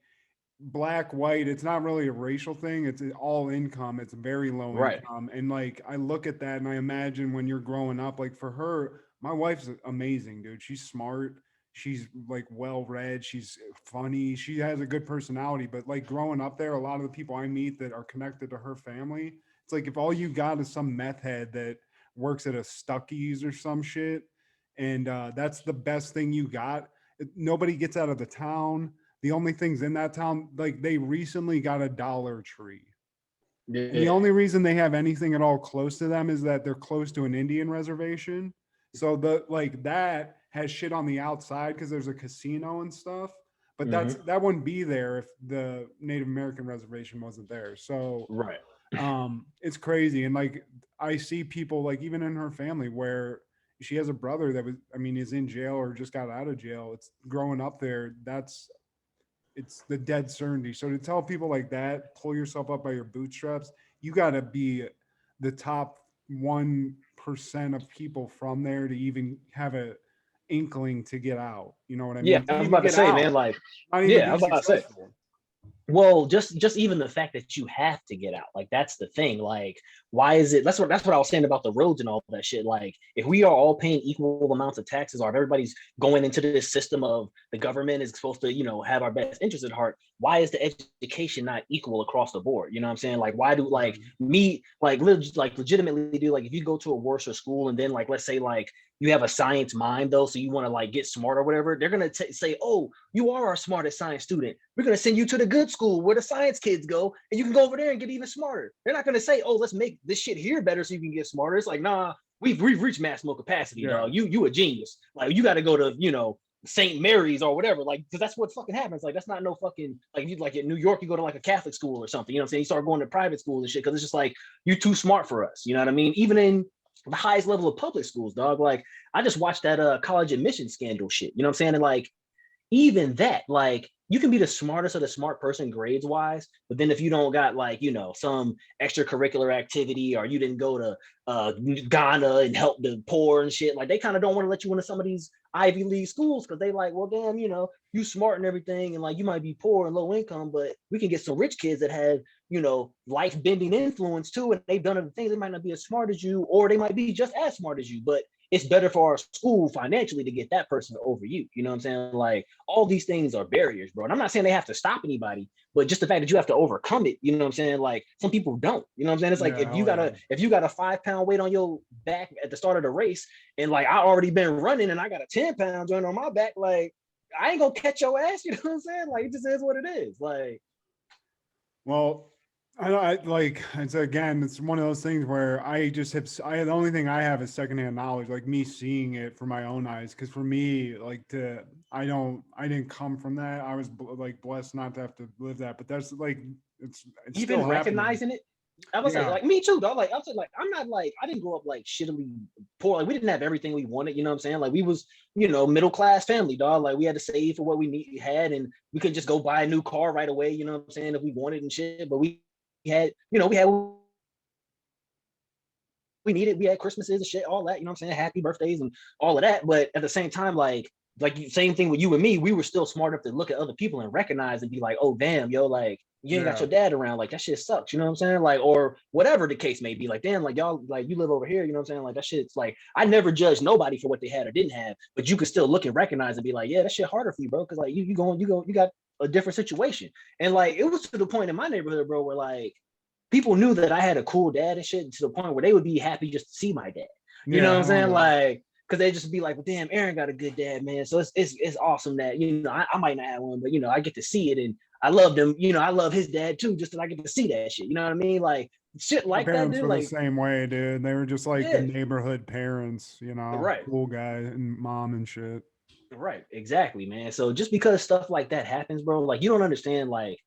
black, white, it's not really a racial thing. It's all income. It's very low income. And like I look at that and I imagine when you're growing up, like for her, my wife's amazing, dude. She's smart. She's like well-read. She's funny. She has a good personality. But like growing up there, a lot of the people I meet that are connected to her family, it's like if all you got is some meth head that works at a Stuckey's or some shit, and that's the best thing you got. Nobody gets out of the town. the only things in that town, like they recently got a Dollar Tree. Yeah. And the only reason they have anything at all close to them is that they're close to an Indian reservation. So that has shit on the outside because there's a casino and stuff. But that wouldn't be there if the Native American reservation wasn't there. So right. It's crazy. And like I see people like even in her family where she has a brother that is in jail or just got out of jail. It's growing up there. It's the dead certainty. So to tell people like that, pull yourself up by your bootstraps, you got to be the top 1% of people from there to even have a inkling to get out. You know what I mean? Yeah, I was about to say, man, like, yeah, I was about to say. Well, just even the fact that you have to get out, like that's the thing. Like, why is it? That's what I was saying about the roads and all that shit. Like, if we are all paying equal amounts of taxes, or if everybody's going into this system of the government is supposed to, have our best interests at heart, why is the education not equal across the board? You know what I'm saying? Like, why do legitimately do, like, if you go to a worse school and then like let's say like you have a science mind though, so you want to like get smart or whatever, they're gonna say, oh, you are our smartest science student. We're gonna send you to the good school where the science kids go, and you can go over there and get even smarter. They're not gonna say, oh, let's make this shit here better so you can get smarter. It's like, nah, we've reached maximal capacity, dog. You a genius. Like you got to go to St. Mary's or whatever, like, because that's what fucking happens. Like that's not no fucking like you like in New York, you go to like a Catholic school or something. You know what I'm saying? You start going to private schools and shit because it's just like you're too smart for us. You know what I mean? Even in the highest level of public schools, dog. Like I just watched that college admission scandal shit. You know what I'm saying? And like even that, like you can be the smartest of the smart person grades wise, but then if you don't got like some extracurricular activity or you didn't go to Ghana and help the poor and shit, like they kind of don't want to let you into some of these Ivy League schools because they like, well, damn, you smart and everything, and like you might be poor and low income, but we can get some rich kids that have life bending influence too, and they've done other things. They might not be as smart as you, or they might be just as smart as you, but it's better for our school financially to get that person over you. You know what I'm saying? Like all these things are barriers, bro. And I'm not saying they have to stop anybody, but just the fact that you have to overcome it. You know what I'm saying? Like some people don't. You know what I'm saying? It's like if you got a 5-pound weight on your back at the start of the race, and like I already been running and I got a 10-pound joint on my back, like I ain't gonna catch your ass. You know what I'm saying? Like it just is what it is. Like, well, I like it's one of those things where I just have the only thing I have is secondhand knowledge, like me seeing it for my own eyes. Because for me, like I didn't come from that. I was like blessed not to have to live that. But that's like it's even still recognizing it. I was like me too, dog. Like I was like, I'm not like I didn't grow up like shittily poor. Like we didn't have everything we wanted. You know what I'm saying? Like we was middle class family, dog. Like we had to save for what we had, and we couldn't just go buy a new car right away. You know what I'm saying? If we wanted and shit, but we had we needed. We had Christmases and shit, all that. You know what I'm saying? Happy birthdays and all of that. But at the same time, like same thing with you and me, we were still smart enough to look at other people and recognize and be like, oh damn, yo, like you ain't got your dad around, like that shit sucks, you know what I'm saying? Like, or whatever the case may be, like damn, like y'all, like you live over here, you know what I'm saying? Like that shit's like I never judged nobody for what they had or didn't have, but you could still look and recognize and be like, yeah, that shit harder for you, bro, because like you got a different situation. And like it was to the point in my neighborhood, bro, where like people knew that I had a cool dad and shit, to the point where they would be happy just to see my dad. You know what I'm saying? Like, because they just be like, well, damn, Aaron got a good dad, man. So it's awesome that, I might not have one, but, I get to see it. And I love them. I love his dad, too, just that I get to see that shit. You know what I mean? Like, shit like that, dude. Were like the same way, dude. They were just like the neighborhood parents, right. Cool guy and mom and shit. Right. Exactly, man. So just because stuff like that happens, bro, like, you don't understand, like,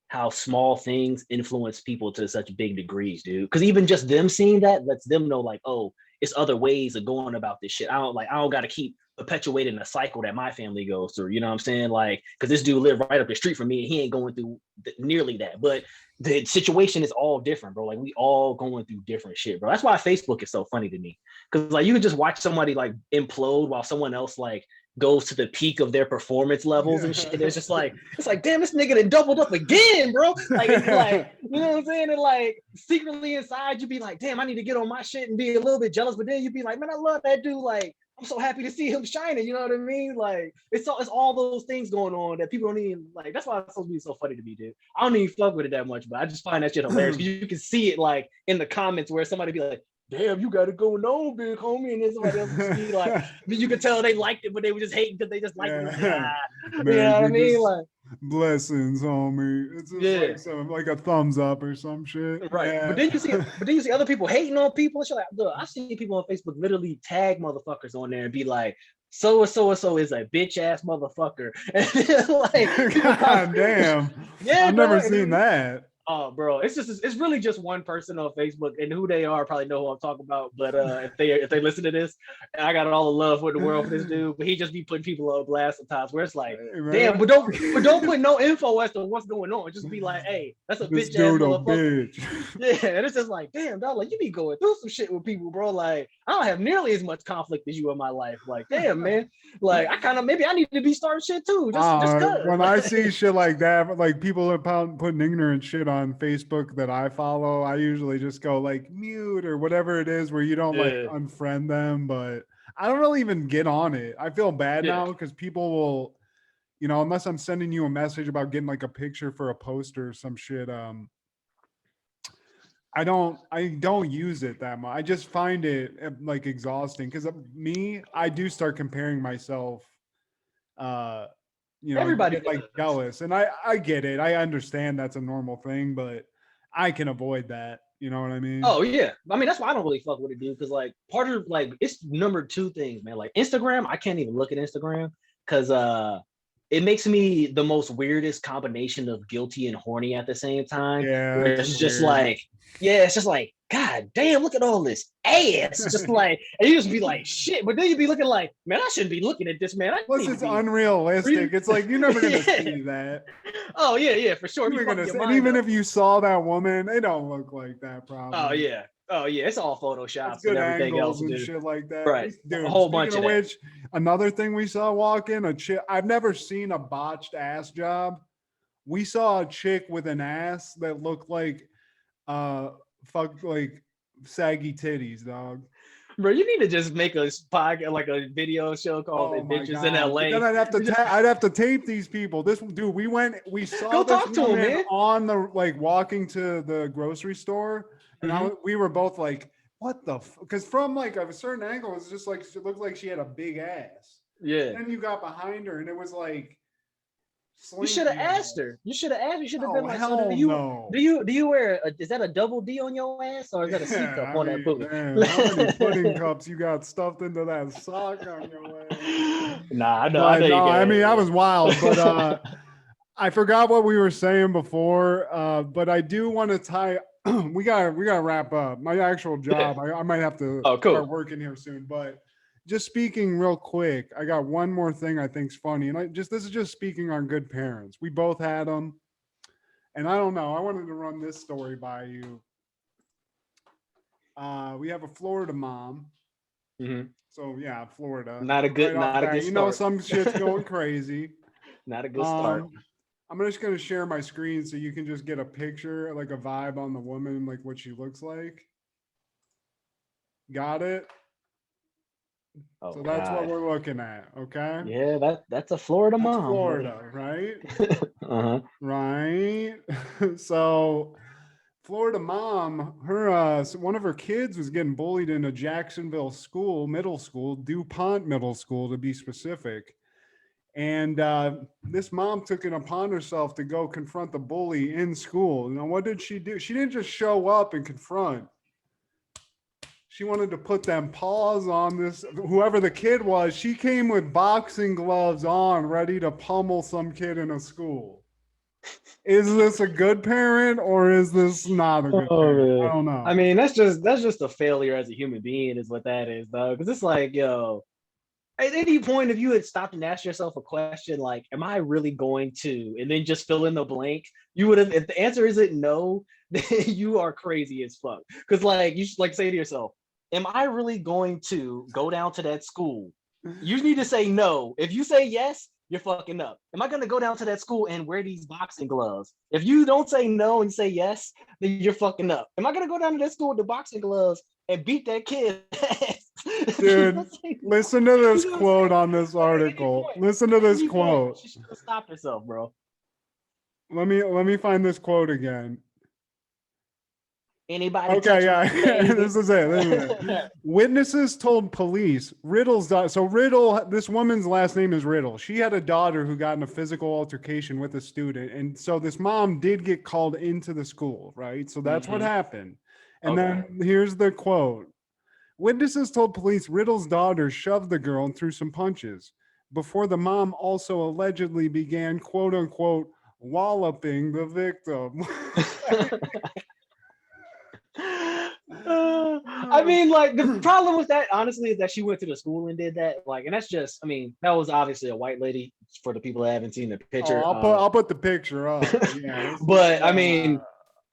how small things influence people to such big degrees, dude. Because even just them seeing that lets them know, like, oh, it's other ways of going about this shit. I don't got to keep perpetuating a cycle that my family goes through. You know what I'm saying? Like, because this dude lived right up the street from me and he ain't going through nearly that. But the situation is all different, bro. Like, we all going through different shit, bro. That's why Facebook is so funny to me. Because, like, you can just watch somebody, like, implode while someone else, like, goes to the peak of their performance levels and shit. There's just like, it's like, damn, this nigga done doubled up again, bro. Like, it's like, you know what I'm saying? And like secretly inside, you'd be like, damn, I need to get on my shit and be a little bit jealous. But then you'd be like, man, I love that dude. Like, I'm so happy to see him shining. You know what I mean? Like, it's all those things going on that people don't even like. That's why it's supposed to be so funny to me, dude. I don't even fuck with it that much, but I just find that shit hilarious. You can see it like in the comments where somebody be like, damn, you got to go on, big homie. And then somebody else would be like, you could tell they liked it, but they were just hating because they just liked it. You know what I mean? Like, Blessings, homie. It's just Yeah. like some like a thumbs up or some shit. Right. Yeah. But then you see other people hating on people. It's like, look, I see people on Facebook literally tag motherfuckers on there and be like, so and so and so is a bitch ass motherfucker. And then, like, God damn. yeah, I've never dog. seen that. Oh, bro, it's really just one person on Facebook, and who they are probably know who I'm talking about. But if they listen to this, I got all the love for the world for this dude. But he just be putting people on blast sometimes, where it's like, Hey, man. damn, but don't put no info as to what's going on. Just be like, hey, that's a This bitch ass dude a motherfucker. bitch. Yeah, and it's just like, damn, dog, like you be going through some shit with people, bro. Like I don't have nearly as much conflict as you in my life. Like, damn, man. Like I kind of maybe I need to be starting shit too. Just cause. When I see shit like that, like people are putting ignorant shit on Facebook that I follow, I usually just go like mute or whatever it is where you don't like unfriend them. But I don't really even get on it. I feel bad now because people will, you know, unless I'm sending you a message about getting like a picture for a poster or some shit. I don't use it that much. I just find it like exhausting because I do start comparing myself. You know, Everybody get, like jealous, and I get it. I understand that's a normal thing, but I can avoid that. You know what I mean? Oh yeah, I mean that's why I don't really fuck with it, dude. Because like part of like it's number two things, man. Like Instagram, I can't even look at Instagram because it makes me the most weirdest combination of guilty and horny at the same time. Yeah, where it's just like, yeah, it's just like, God damn, look at all this ass. Just like, and you just be like, shit. But then you be looking like, man, I shouldn't be looking at this, man. Plus, it's unrealistic. It's like you're never gonna see that. Oh yeah, for sure. You're gonna see, and even if you saw that woman, they don't look like that, probably. Oh yeah, it's all Photoshop good and everything angles else, and shit like that. Right, Dude, a whole bunch of which, another thing we saw walk in, a chick. I've never seen a botched ass job. We saw a chick with an ass that looked like, like saggy titties, dog. Bro, you need to just make a podcast, like a video show called Adventures in LA. Then I'd have to tape these people. This dude, we saw Go this talk to him, man. on the like walking to the grocery store, and we were both like, "What the?" Because from like a certain angle, it was just like it looked like she had a big ass. Yeah. Then you got behind her, and it was like. You should have asked her. You should have asked. You should have been like, hell no. Do you wear? Is that a double D on your ass, or is that a C cup on that booty? Man, how many pudding cups you got stuffed into that sock on your ass? Nah, I know. I mean, I was wild, but I forgot what we were saying before. But I do want to tie. we gotta wrap up. My actual job. I might have to start working here soon, but. Just speaking real quick, I got one more thing I think's funny, and this is just speaking on good parents. We both had them, and I don't know. I wanted to run this story by you. We have a Florida mom, so yeah, Florida. Not a good start. You know, some shit's going crazy. Not a good start. I'm just gonna share my screen so you can just get a picture, like a vibe on the woman, like what she looks like. Got it? So that's what we're looking at, okay? Yeah, that's a Florida mom. Florida, right? Right. So Florida mom, her one of her kids was getting bullied in a Jacksonville middle school, DuPont Middle School to be specific. And this mom took it upon herself to go confront the bully in school. Now, what did she do? She didn't just show up and confront. She wanted to put them paws on this, whoever the kid was. She came with boxing gloves on, ready to pummel some kid in a school. Is this a good parent or is this not a good parent? I don't know. I mean, that's just a failure as a human being is what that is, though. Because it's like, yo, at any point, if you had stopped and asked yourself a question like, am I really going to, and then just fill in the blank, you would have, if the answer isn't no, then you are crazy as fuck. Because like, you should like say to yourself, am I really going to go down to that school? You need to say no. If you say yes, you're fucking up. Am I going to go down to that school and wear these boxing gloves? If you don't say no and say yes, then you're fucking up. Am I going to go down to that school with the boxing gloves and beat that kid? Dude, listen to this quote on this article. Listen to this quote. She should have stopped herself, bro. Let me find this quote again. Anybody? Okay, touch me, yeah. baby? This is it. Witnesses told police Riddle's daughter. So Riddle, this woman's last name is Riddle. She had a daughter who got in a physical altercation with a student, and so this mom did get called into the school, right? So that's what happened. And then here's the quote: Witnesses told police Riddle's daughter shoved the girl and threw some punches before the mom also allegedly began, quote unquote, walloping the victim. I mean, like the problem with that, honestly, is that she went to the school and did that. Like, and that's just, I mean, that was obviously a white lady for the people that haven't seen the picture. I'll put the picture up. Yeah, but I mean,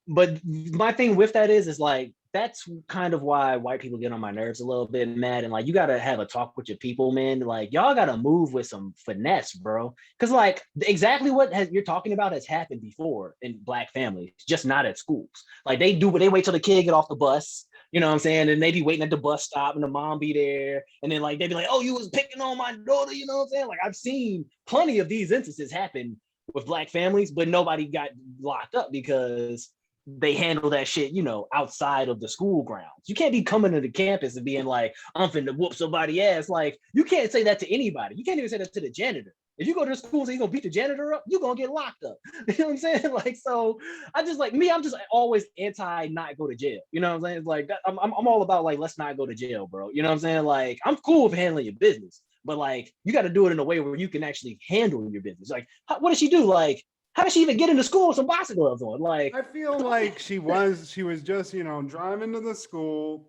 but my thing with that is like that's kind of why white people get on my nerves a little bit mad. And like, you got to have a talk with your people, man. Like, y'all got to move with some finesse, bro. Because like exactly what you're talking about has happened before in black families, just not at schools. Like they wait till the kid get off the bus. You know what I'm saying? And they be waiting at the bus stop and the mom be there. And then like, they be like, oh, you was picking on my daughter. You know what I'm saying? Like I've seen plenty of these instances happen with black families, but nobody got locked up because they handle that shit, you know, outside of the school grounds. You can't be coming to the campus and being like, I'm finna whoop somebody's ass. Like, you can't say that to anybody. You can't even say that to the janitor. If you go to the school and say you're gonna beat the janitor up, you're gonna get locked up. You know what I'm saying? Like, so I just like me, I'm just always anti not go to jail. You know what I'm saying? It's like I'm all about like, let's not go to jail, bro. You know what I'm saying? Like, I'm cool with handling your business, but like you got to do it in a way where you can actually handle your business. Like, what did she do? Like, how did she even get into school with some boxing gloves on? Like, I feel like she was just, you know, driving to the school.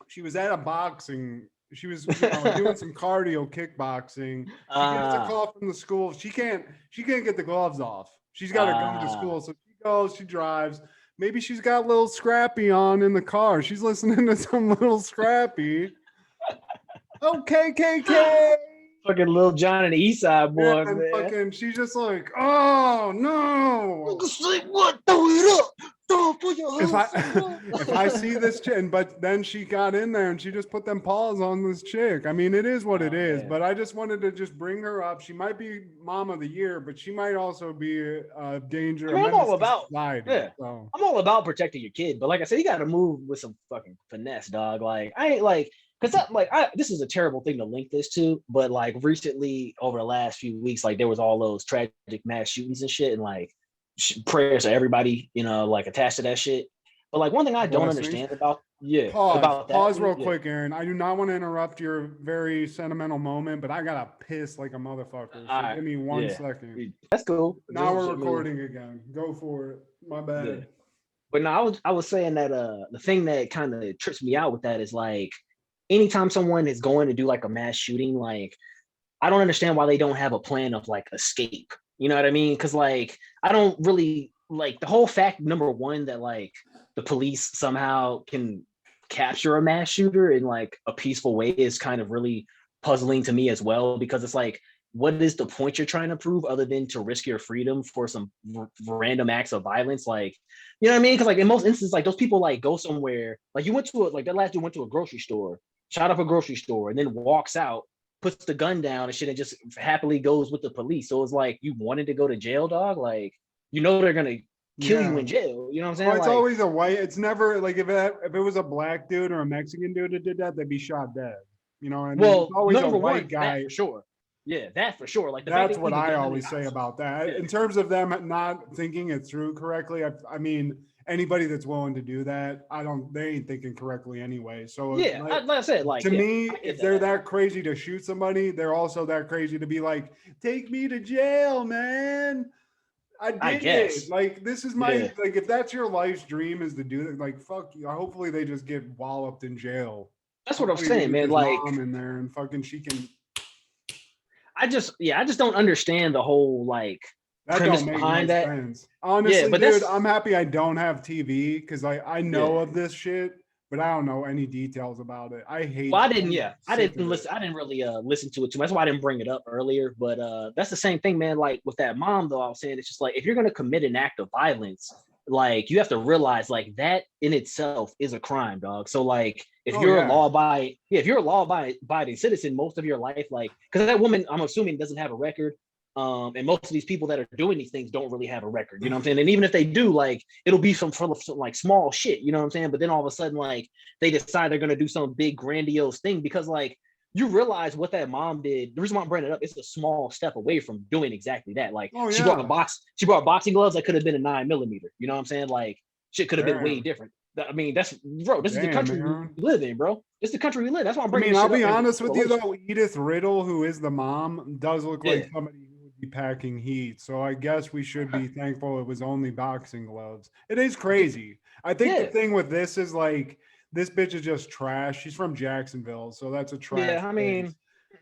She was at a boxing. She was, you know, doing some cardio kickboxing. She gets a call from the school. She can't get the gloves off. She's got to go to school. So she goes, she drives. Maybe she's got a little Scrappy on in the car. She's listening to some little Scrappy. Okay, KK. Fucking Lil Jon and the East Side boy, and man. fucking, she's just like, oh no. What? Throw it up. Throw it for your If I see this chick, but then she got in there and she just put them paws on this chick. I mean, it is what it is. Man. But I just wanted to just bring her up. She might be mom of the year, but she might also be a danger. I mean, I'm all about society, yeah. So. I'm all about protecting your kid, but like I said, you got to move with some fucking finesse, dog. Like I ain't like. Because that, like, this is a terrible thing to link this to, but like recently, over the last few weeks, like there was all those tragic mass shootings and shit, and like prayers to everybody, you know, like attached to that shit. But like one thing I don't understand about Pause real quick, Aaron. I do not want to interrupt your very sentimental moment, but I gotta piss like a motherfucker. So give me 1 second. That's cool. Now we're recording again. Go for it. My bad. Yeah. But no, I was saying that the thing that kind of trips me out with that is like, anytime someone is going to do like a mass shooting, like I don't understand why they don't have a plan of like escape. You know what I mean? Because like I don't really like the whole fact, number one, that like the police somehow can capture a mass shooter in like a peaceful way is kind of really puzzling to me as well, because it's like, what is the point you're trying to prove other than to risk your freedom for some random acts of violence? Like, you know what I mean? Because like in most instances, like those people like go somewhere, like you went to like that last dude went to a grocery store, shot up a grocery store, and then walks out, puts the gun down and shit, and just happily goes with the police. So it's like, you wanted to go to jail, dog? Like, you know they're gonna kill you in jail. You know what I'm saying? Well, it's like, always a white. It's never like if it was a black dude or a Mexican dude that did that, they'd be shot dead. You know what I mean? Well, it's always number a white one, guy. that for sure. Yeah, that for sure. Like That's what I always say about that. In terms of them not thinking it through correctly, I mean, anybody that's willing to do that, they ain't thinking correctly anyway. So yeah, like I said, like to me, if they're that crazy to shoot somebody, they're also that crazy to be like, take me to jail, man. I guess. Like, this is my like, if that's your life's dream is to do that, like, fuck you. Hopefully they just get walloped in jail. That's what I'm saying, man. Like, mom in there and fucking she can. I just don't understand the whole like that premise don't make behind no that. Sense. Honestly, but dude, I'm happy I don't have TV because I know of this shit, but I don't know any details about it. I hate. Well, I didn't listen. I didn't really listen to it too much. That's why I didn't bring it up earlier. But that's the same thing, man. Like with that mom, though, I was saying it's just like if you're gonna commit an act of violence, like you have to realize like that in itself is a crime, dog. So like if you're a law-abiding citizen most of your life, like because that woman, I'm assuming, doesn't have a record. And most of these people that are doing these things don't really have a record, you know what I'm saying? And even if they do, like, it'll be some like small shit, you know what I'm saying? But then all of a sudden, like, they decide they're gonna do some big grandiose thing because, like, you realize what that mom did. The reason why I'm bringing it up, it's a small step away from doing exactly that. Like, she brought boxing gloves that could have been a 9mm. You know what I'm saying? Like, shit could have been way different. I mean, this is the country we live in, bro. It's the country we live. That's why I'm bringing. I'll be honest with you though. Edith Riddle, who is the mom, does look like somebody who would be packing heat. So I guess we should be thankful it was only boxing gloves. It is crazy. I think the thing with this is like, this bitch is just trash. She's from Jacksonville, so that's a trash. Yeah, I mean,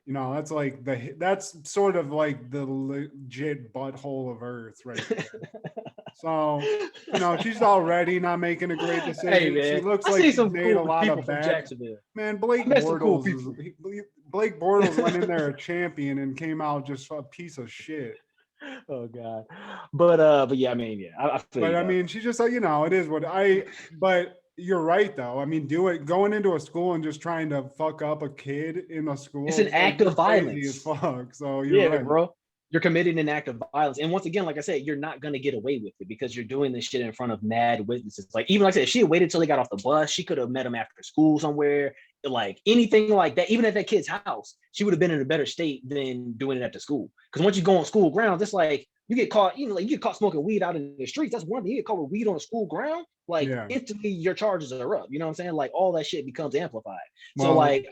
you know, that's like that's sort of like the legit butthole of Earth, right there. So, you know, she's already not making a great decision. Hey, man, she looks I like see she some made cool a lot people of from bad. Jacksonville. Man, Blake Bortles went in there a champion and came out just a piece of shit. Oh God, but yeah, I mean, yeah, I feel. But you, I mean, she just, you know, it is what But you're right though. I mean, going into a school and just trying to fuck up a kid in a school. It's an act of violence. As fuck. So you're right, bro. You're committing an act of violence. And once again, like I said, you're not going to get away with it because you're doing this shit in front of mad witnesses. Like, even like I said, if she had waited till they got off the bus, she could have met him after school somewhere, like anything like that. Even at that kid's house, she would have been in a better state than doing it at the school. Because once you go on school grounds, it's like you get caught, you know, like you get caught smoking weed out in the streets. That's one thing. You get caught with weed on a school ground, like instantly your charges are up. You know what I'm saying? Like all that shit becomes amplified. So like,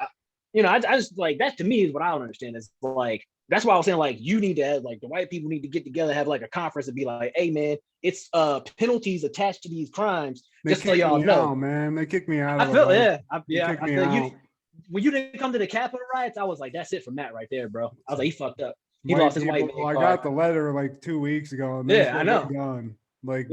you know, I just like that to me is what I don't understand is like, that's why I was saying, like, you need to have, like, the white people need to get together, have, like, a conference and be like, hey, man, it's penalties attached to these crimes. Just so y'all know. Man, they kicked me out. I feel, I feel you. When you didn't come to the Capitol riots, I was like, that's it from Matt right there, bro. I was like, he fucked up. He lost his white man. I got the letter, like, 2 weeks ago. And I know. Done. Like,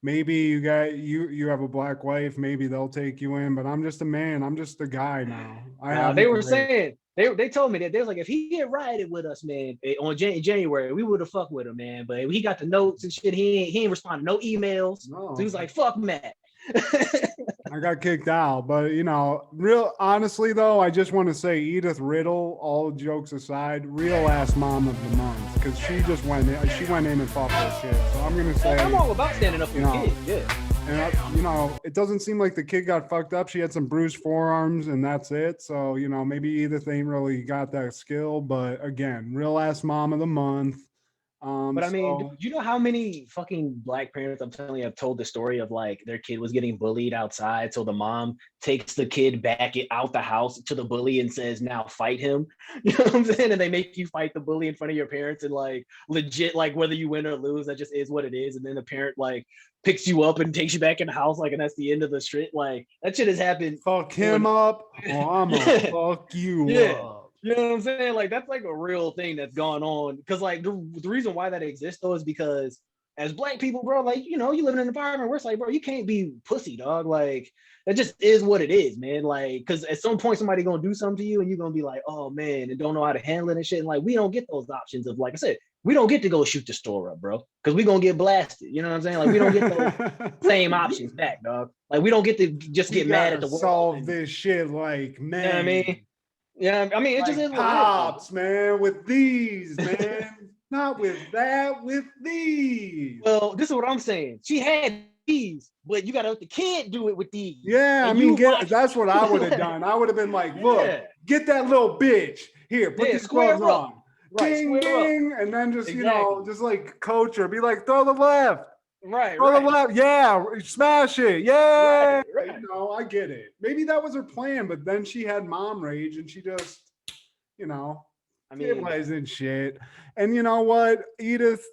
maybe you have a black wife, maybe they'll take you in, but I'm just a man. I'm just a guy now. They were saying, they told me that they was like, if he had rioted with us, man, on January, we would have fucked with him, man. But he got the notes and shit. He ain't responded no emails. No. So he was like, fuck Matt. I got kicked out, but you know, honestly though, I just want to say Edith Riddle, all jokes aside, real ass mom of the month, because she went in and fought for shit. So I'm gonna say I'm all about standing up for the kids, yeah. And you know, it doesn't seem like the kid got fucked up. She had some bruised forearms, and that's it. So you know, maybe Edith ain't really got that skill. But again, real ass mom of the month. But I mean, you know how many fucking black parents, I'm telling you, have told the story of like their kid was getting bullied outside, so the mom takes the kid back out the house to the bully and says, "Now fight him." You know what I'm saying? And they make you fight the bully in front of your parents, and like legit, like whether you win or lose, that just is what it is. And then the parent like picks you up and takes you back in the house, like, and that's the end of the street. Like that shit has happened. Fuck him up, or I'm gonna fuck you up. You know what I'm saying? Like, that's like a real thing that's gone on. Because, like, the reason why that exists, though, is because as black people, bro, like, you know, you live in an environment where it's like, bro, you can't be pussy, dog. Like, that just is what it is, man. Like, because at some point, somebody going to do something to you, and you're going to be like, oh, man, and don't know how to handle it and shit. And, like, we don't get those options of, like I said, we don't get to go shoot the store up, bro, because we're going to get blasted. You know what I'm saying? Like, we don't get those same options back, dog. Like, we don't get to just get mad at the world. Solve this shit, like, man. You know what I mean? Yeah, I mean, it just is what pops, man, with these, man. Not with that, with these. Well, this is what I'm saying. She had these, but you got to let the kid do it with these. Yeah, I mean, that's what I would have done. I would have been like, look, get that little bitch. Here, put these gloves on. Right, ding, ding. And then just, you know, just like coach her. Be like, throw the left. Right, throw the left. Yeah, smash it. Yeah. Right. You know, I get it. Maybe that was her plan, but then she had mom rage and she just, you know, it wasn't shit. And you know what, Edith,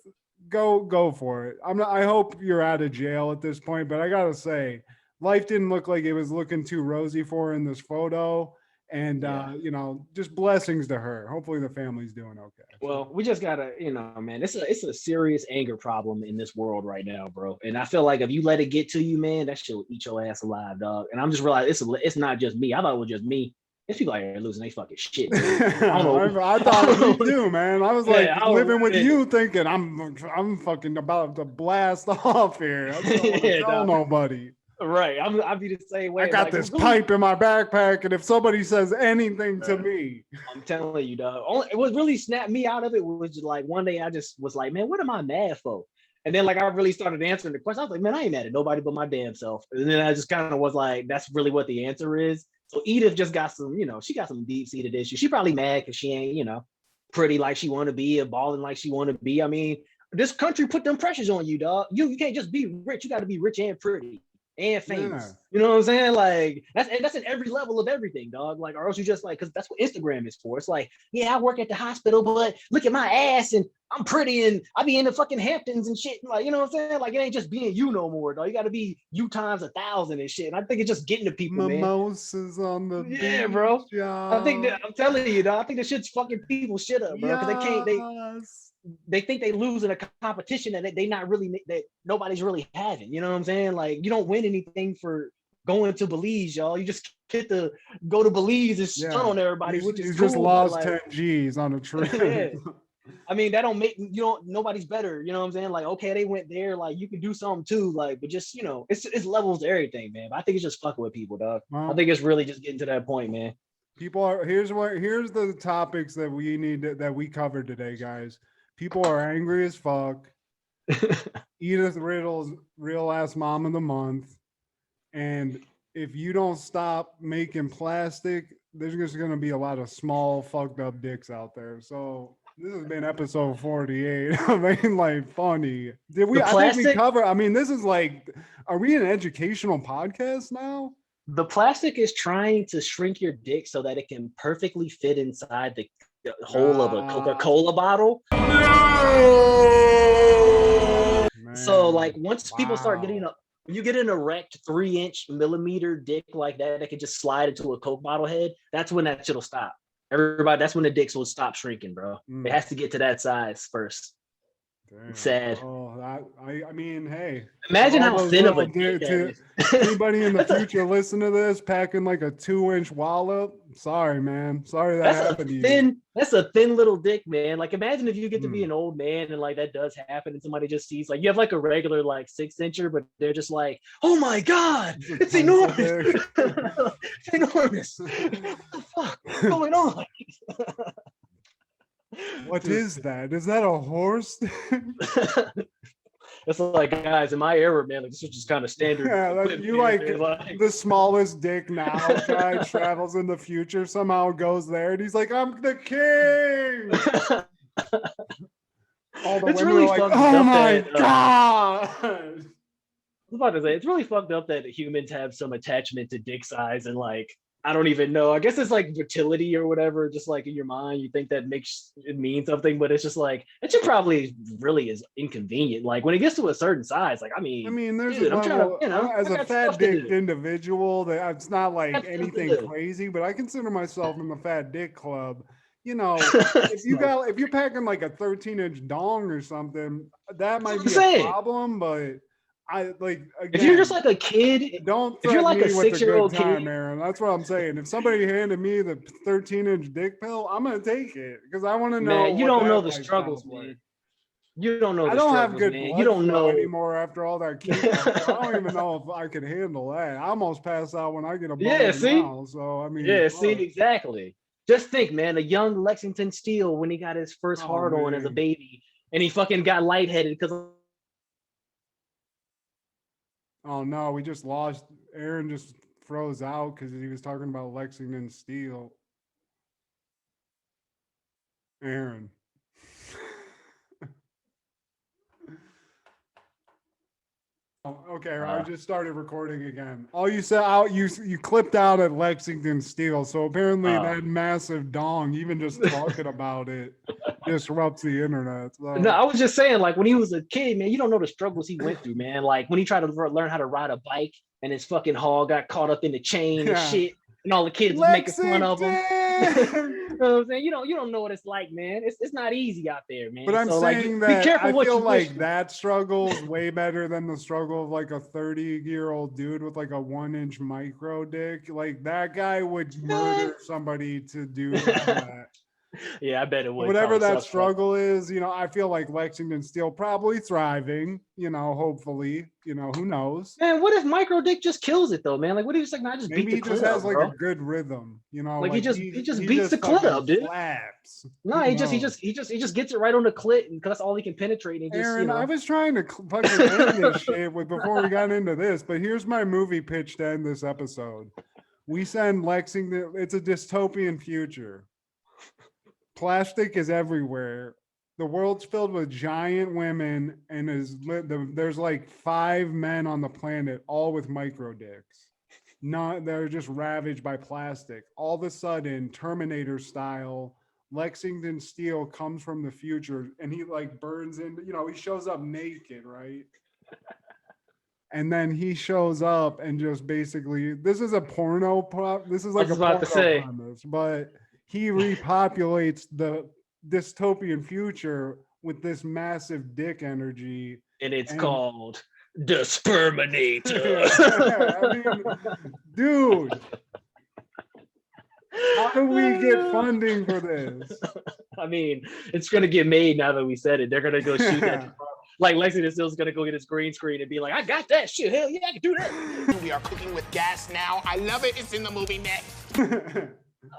go for it. I hope you're out of jail at this point, but I gotta say, life didn't look like it was looking too rosy for her in this photo. And, you know, just blessings to her. Hopefully the family's doing okay. Well, we just got to, you know, man, it's a serious anger problem in this world right now, bro. And I feel like if you let it get to you, man, that shit will eat your ass alive, dog. And I'm just realizing it's not just me. I thought it was just me. There's people out here losing they fucking shit. I thought it was you, man. I was like living with you thinking I'm fucking about to blast off here. I don't want to tell nobody. Right. I'd be the same way. I got like, this really, pipe in my backpack, and if somebody says anything to me, I'm telling you, dog. What really snapped me out of it was just like one day I just was like, man, what am I mad for? And then like I really started answering the question. I was like, man, I ain't mad at nobody but my damn self. And then I just kind of was like, that's really what the answer is. So Edith just got some, she got some deep seated issues. She probably mad because she ain't, pretty like she want to be and balling like she want to be. I mean, this country put them pressures on you, dog. You can't just be rich. You got to be rich and pretty and famous. Yeah. You know what I'm saying? Like that's in every level of everything, dog. Like, or else you just like, because that's what Instagram is for. It's like, yeah, I work at the hospital, but look at my ass and I'm pretty and I be in the fucking Hamptons and shit. Like, you know what I'm saying? Like, it ain't just being you no more, dog. You got to be you times 1,000 and shit. And I think it's just getting to people, mimosas man. on the Yeah, beach, bro. y'all. I think that I'm telling you, dog. I think that shit's fucking people shit up, bro. Because they can't. They think they lose in a competition that they not really that nobody's really having. You know what I'm saying? Like, you don't win anything for going to Belize, y'all. You just get to go to Belize and stun on everybody, which is you cool, just lost like, 10 G's on a trip. Yeah. I mean, that don't make nobody's better. You know what I'm saying? Like, okay, they went there, like you can do something too, like, but just it's levels to everything, man. But I think it's just fucking with people, dog. Well, I think it's really just getting to that point, man. People are here's the topics that we need that we covered today, guys. People are angry as fuck. Edith Riddle's real ass mom of the month. And if you don't stop making plastic, there's just going to be a lot of small fucked up dicks out there. So this has been episode 48. I mean, like, funny. Did we? I think we cover. I mean, this is like, are we an educational podcast now? The plastic is trying to shrink your dick so that it can perfectly fit inside the hole of a Coca-Cola bottle. Man, so like once people start getting when you get an erect 3-inch millimeter dick like that can just slide into a Coke bottle head, that's when that shit'll stop. That's when the dicks will stop shrinking, bro. It has to get to that size first. Damn. It's sad. Oh, I mean, hey. Imagine how thin of a dick that is. Anybody in the future listen to this packing like a 2-inch wallop? Sorry, man. Sorry that happened to you. That's a thin little dick, man. Like, imagine if you get to be an old man and like that does happen and somebody just sees like you have like a regular like 6-incher, but they're just like, oh my god, it's enormous. It's enormous. What the fuck? What's going on? What is that? Is that a horse? It's like, guys, in my era, man, like this was just kind of standard. Yeah, you like the smallest dick now guy travels in the future, somehow goes there, and he's like, I'm the king. All the it's women really are like, fucked oh up my that, god. I was about to say, it's really fucked up that humans have some attachment to dick size and like, I don't even know. I guess it's like fertility or whatever, just like in your mind, you think that makes it mean something, but it's just like, it should probably really is inconvenient. Like when it gets to a certain size, like, I mean, there's dude, a level, as a fat dick individual, that it's not like anything crazy, but I consider myself in the fat dick club. If you're packing like a 13-inch dong or something, that might be a problem, but I like again, if you're just like a kid, don't if you're like a with 6-year-old time, kid, Aaron. That's what I'm saying. If somebody handed me the 13-inch dick pill, I'm gonna take it because I want to know. Man, you don't know the struggles, man. You don't know. I don't have good man. blood You don't flow know anymore after all that. I don't even know if I could handle that. I almost pass out when I get a now. So I mean, see, exactly. Just think, man, a young Lexington Steele when he got his first hard on as a baby, and he fucking got lightheaded because. Oh no, we just lost. Aaron just froze out because he was talking about Lexington Steele. Aaron. Okay, I just started recording again. All you said out, you clipped out at Lexington Steele. So apparently that massive dong, even just talking about it, disrupts the internet. So. No, I was just saying, like when he was a kid, man, you don't know the struggles he went through, man. Like when he tried to learn how to ride a bike, and his fucking hog got caught up in the chain and shit, and all the kids was making fun of him. You know what I'm saying? You don't know what it's like, man. It's not easy out there, man. But I'm saying that be careful I what feel you like that struggle is way better than the struggle of like a 30-year-old dude with like a 1-inch micro dick. Like that guy would murder somebody to do that. Yeah, I bet it would. Whatever probably that suck, struggle is, I feel like Lexington Steele probably thriving, hopefully, who knows? Man, what if Micro Dick just kills it though, man? Like, what if he's like, nah, just Maybe beat he the just clit has up, like bro? a good rhythm, Like, he just beats the clit fucking up, dude. slaps. No, Who he just knows? gets it right on the clit, and that's all he can penetrate. And he just, Aaron, I was trying to fucking end this shit before we got into this, but here's my movie pitch to end this episode. We send Lexington, it's a dystopian future. Plastic is everywhere. The world's filled with giant women, and there's like 5 men on the planet, all with micro dicks. They're just ravaged by plastic. All of a sudden, Terminator style, Lexington Steele comes from the future, and he like burns in. He shows up naked, right? And then he shows up and just basically, this is a porno prop. This is like a porno premise, but he repopulates the dystopian future with this massive dick energy. And it's called the Sperminator. Dude, how do we get funding for this? I mean, it's going to get made now that we said it. They're going to go shoot that. Like, Lexington Steele's going to go get his green screen and be like, I got that shit. Hell yeah, I can do that. We are cooking with gas now. I love it. It's in the movie next.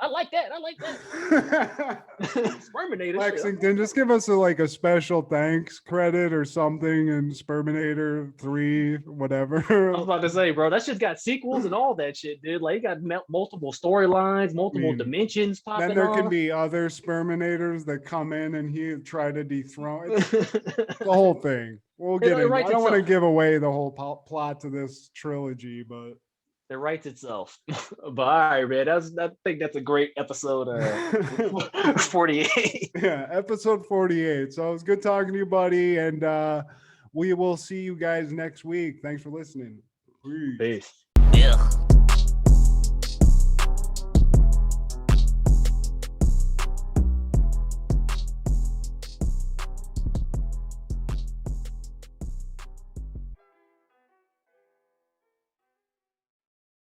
I like that. Sperminator. Lexington, just give us a special thanks credit or something in Sperminator 3, whatever. I was about to say, bro, that shit's got sequels and all that shit, dude. Like, you got multiple storylines, multiple dimensions popping Then there off. can be other Sperminators that come in and he try to dethrone the whole thing. We'll get it. I don't want to give away the whole plot to this trilogy, but it writes itself. But all right, man, I think that's a great episode 48. Yeah, episode 48. So it was good talking to you, buddy, and we will see you guys next week. Thanks for listening. Peace. Ugh.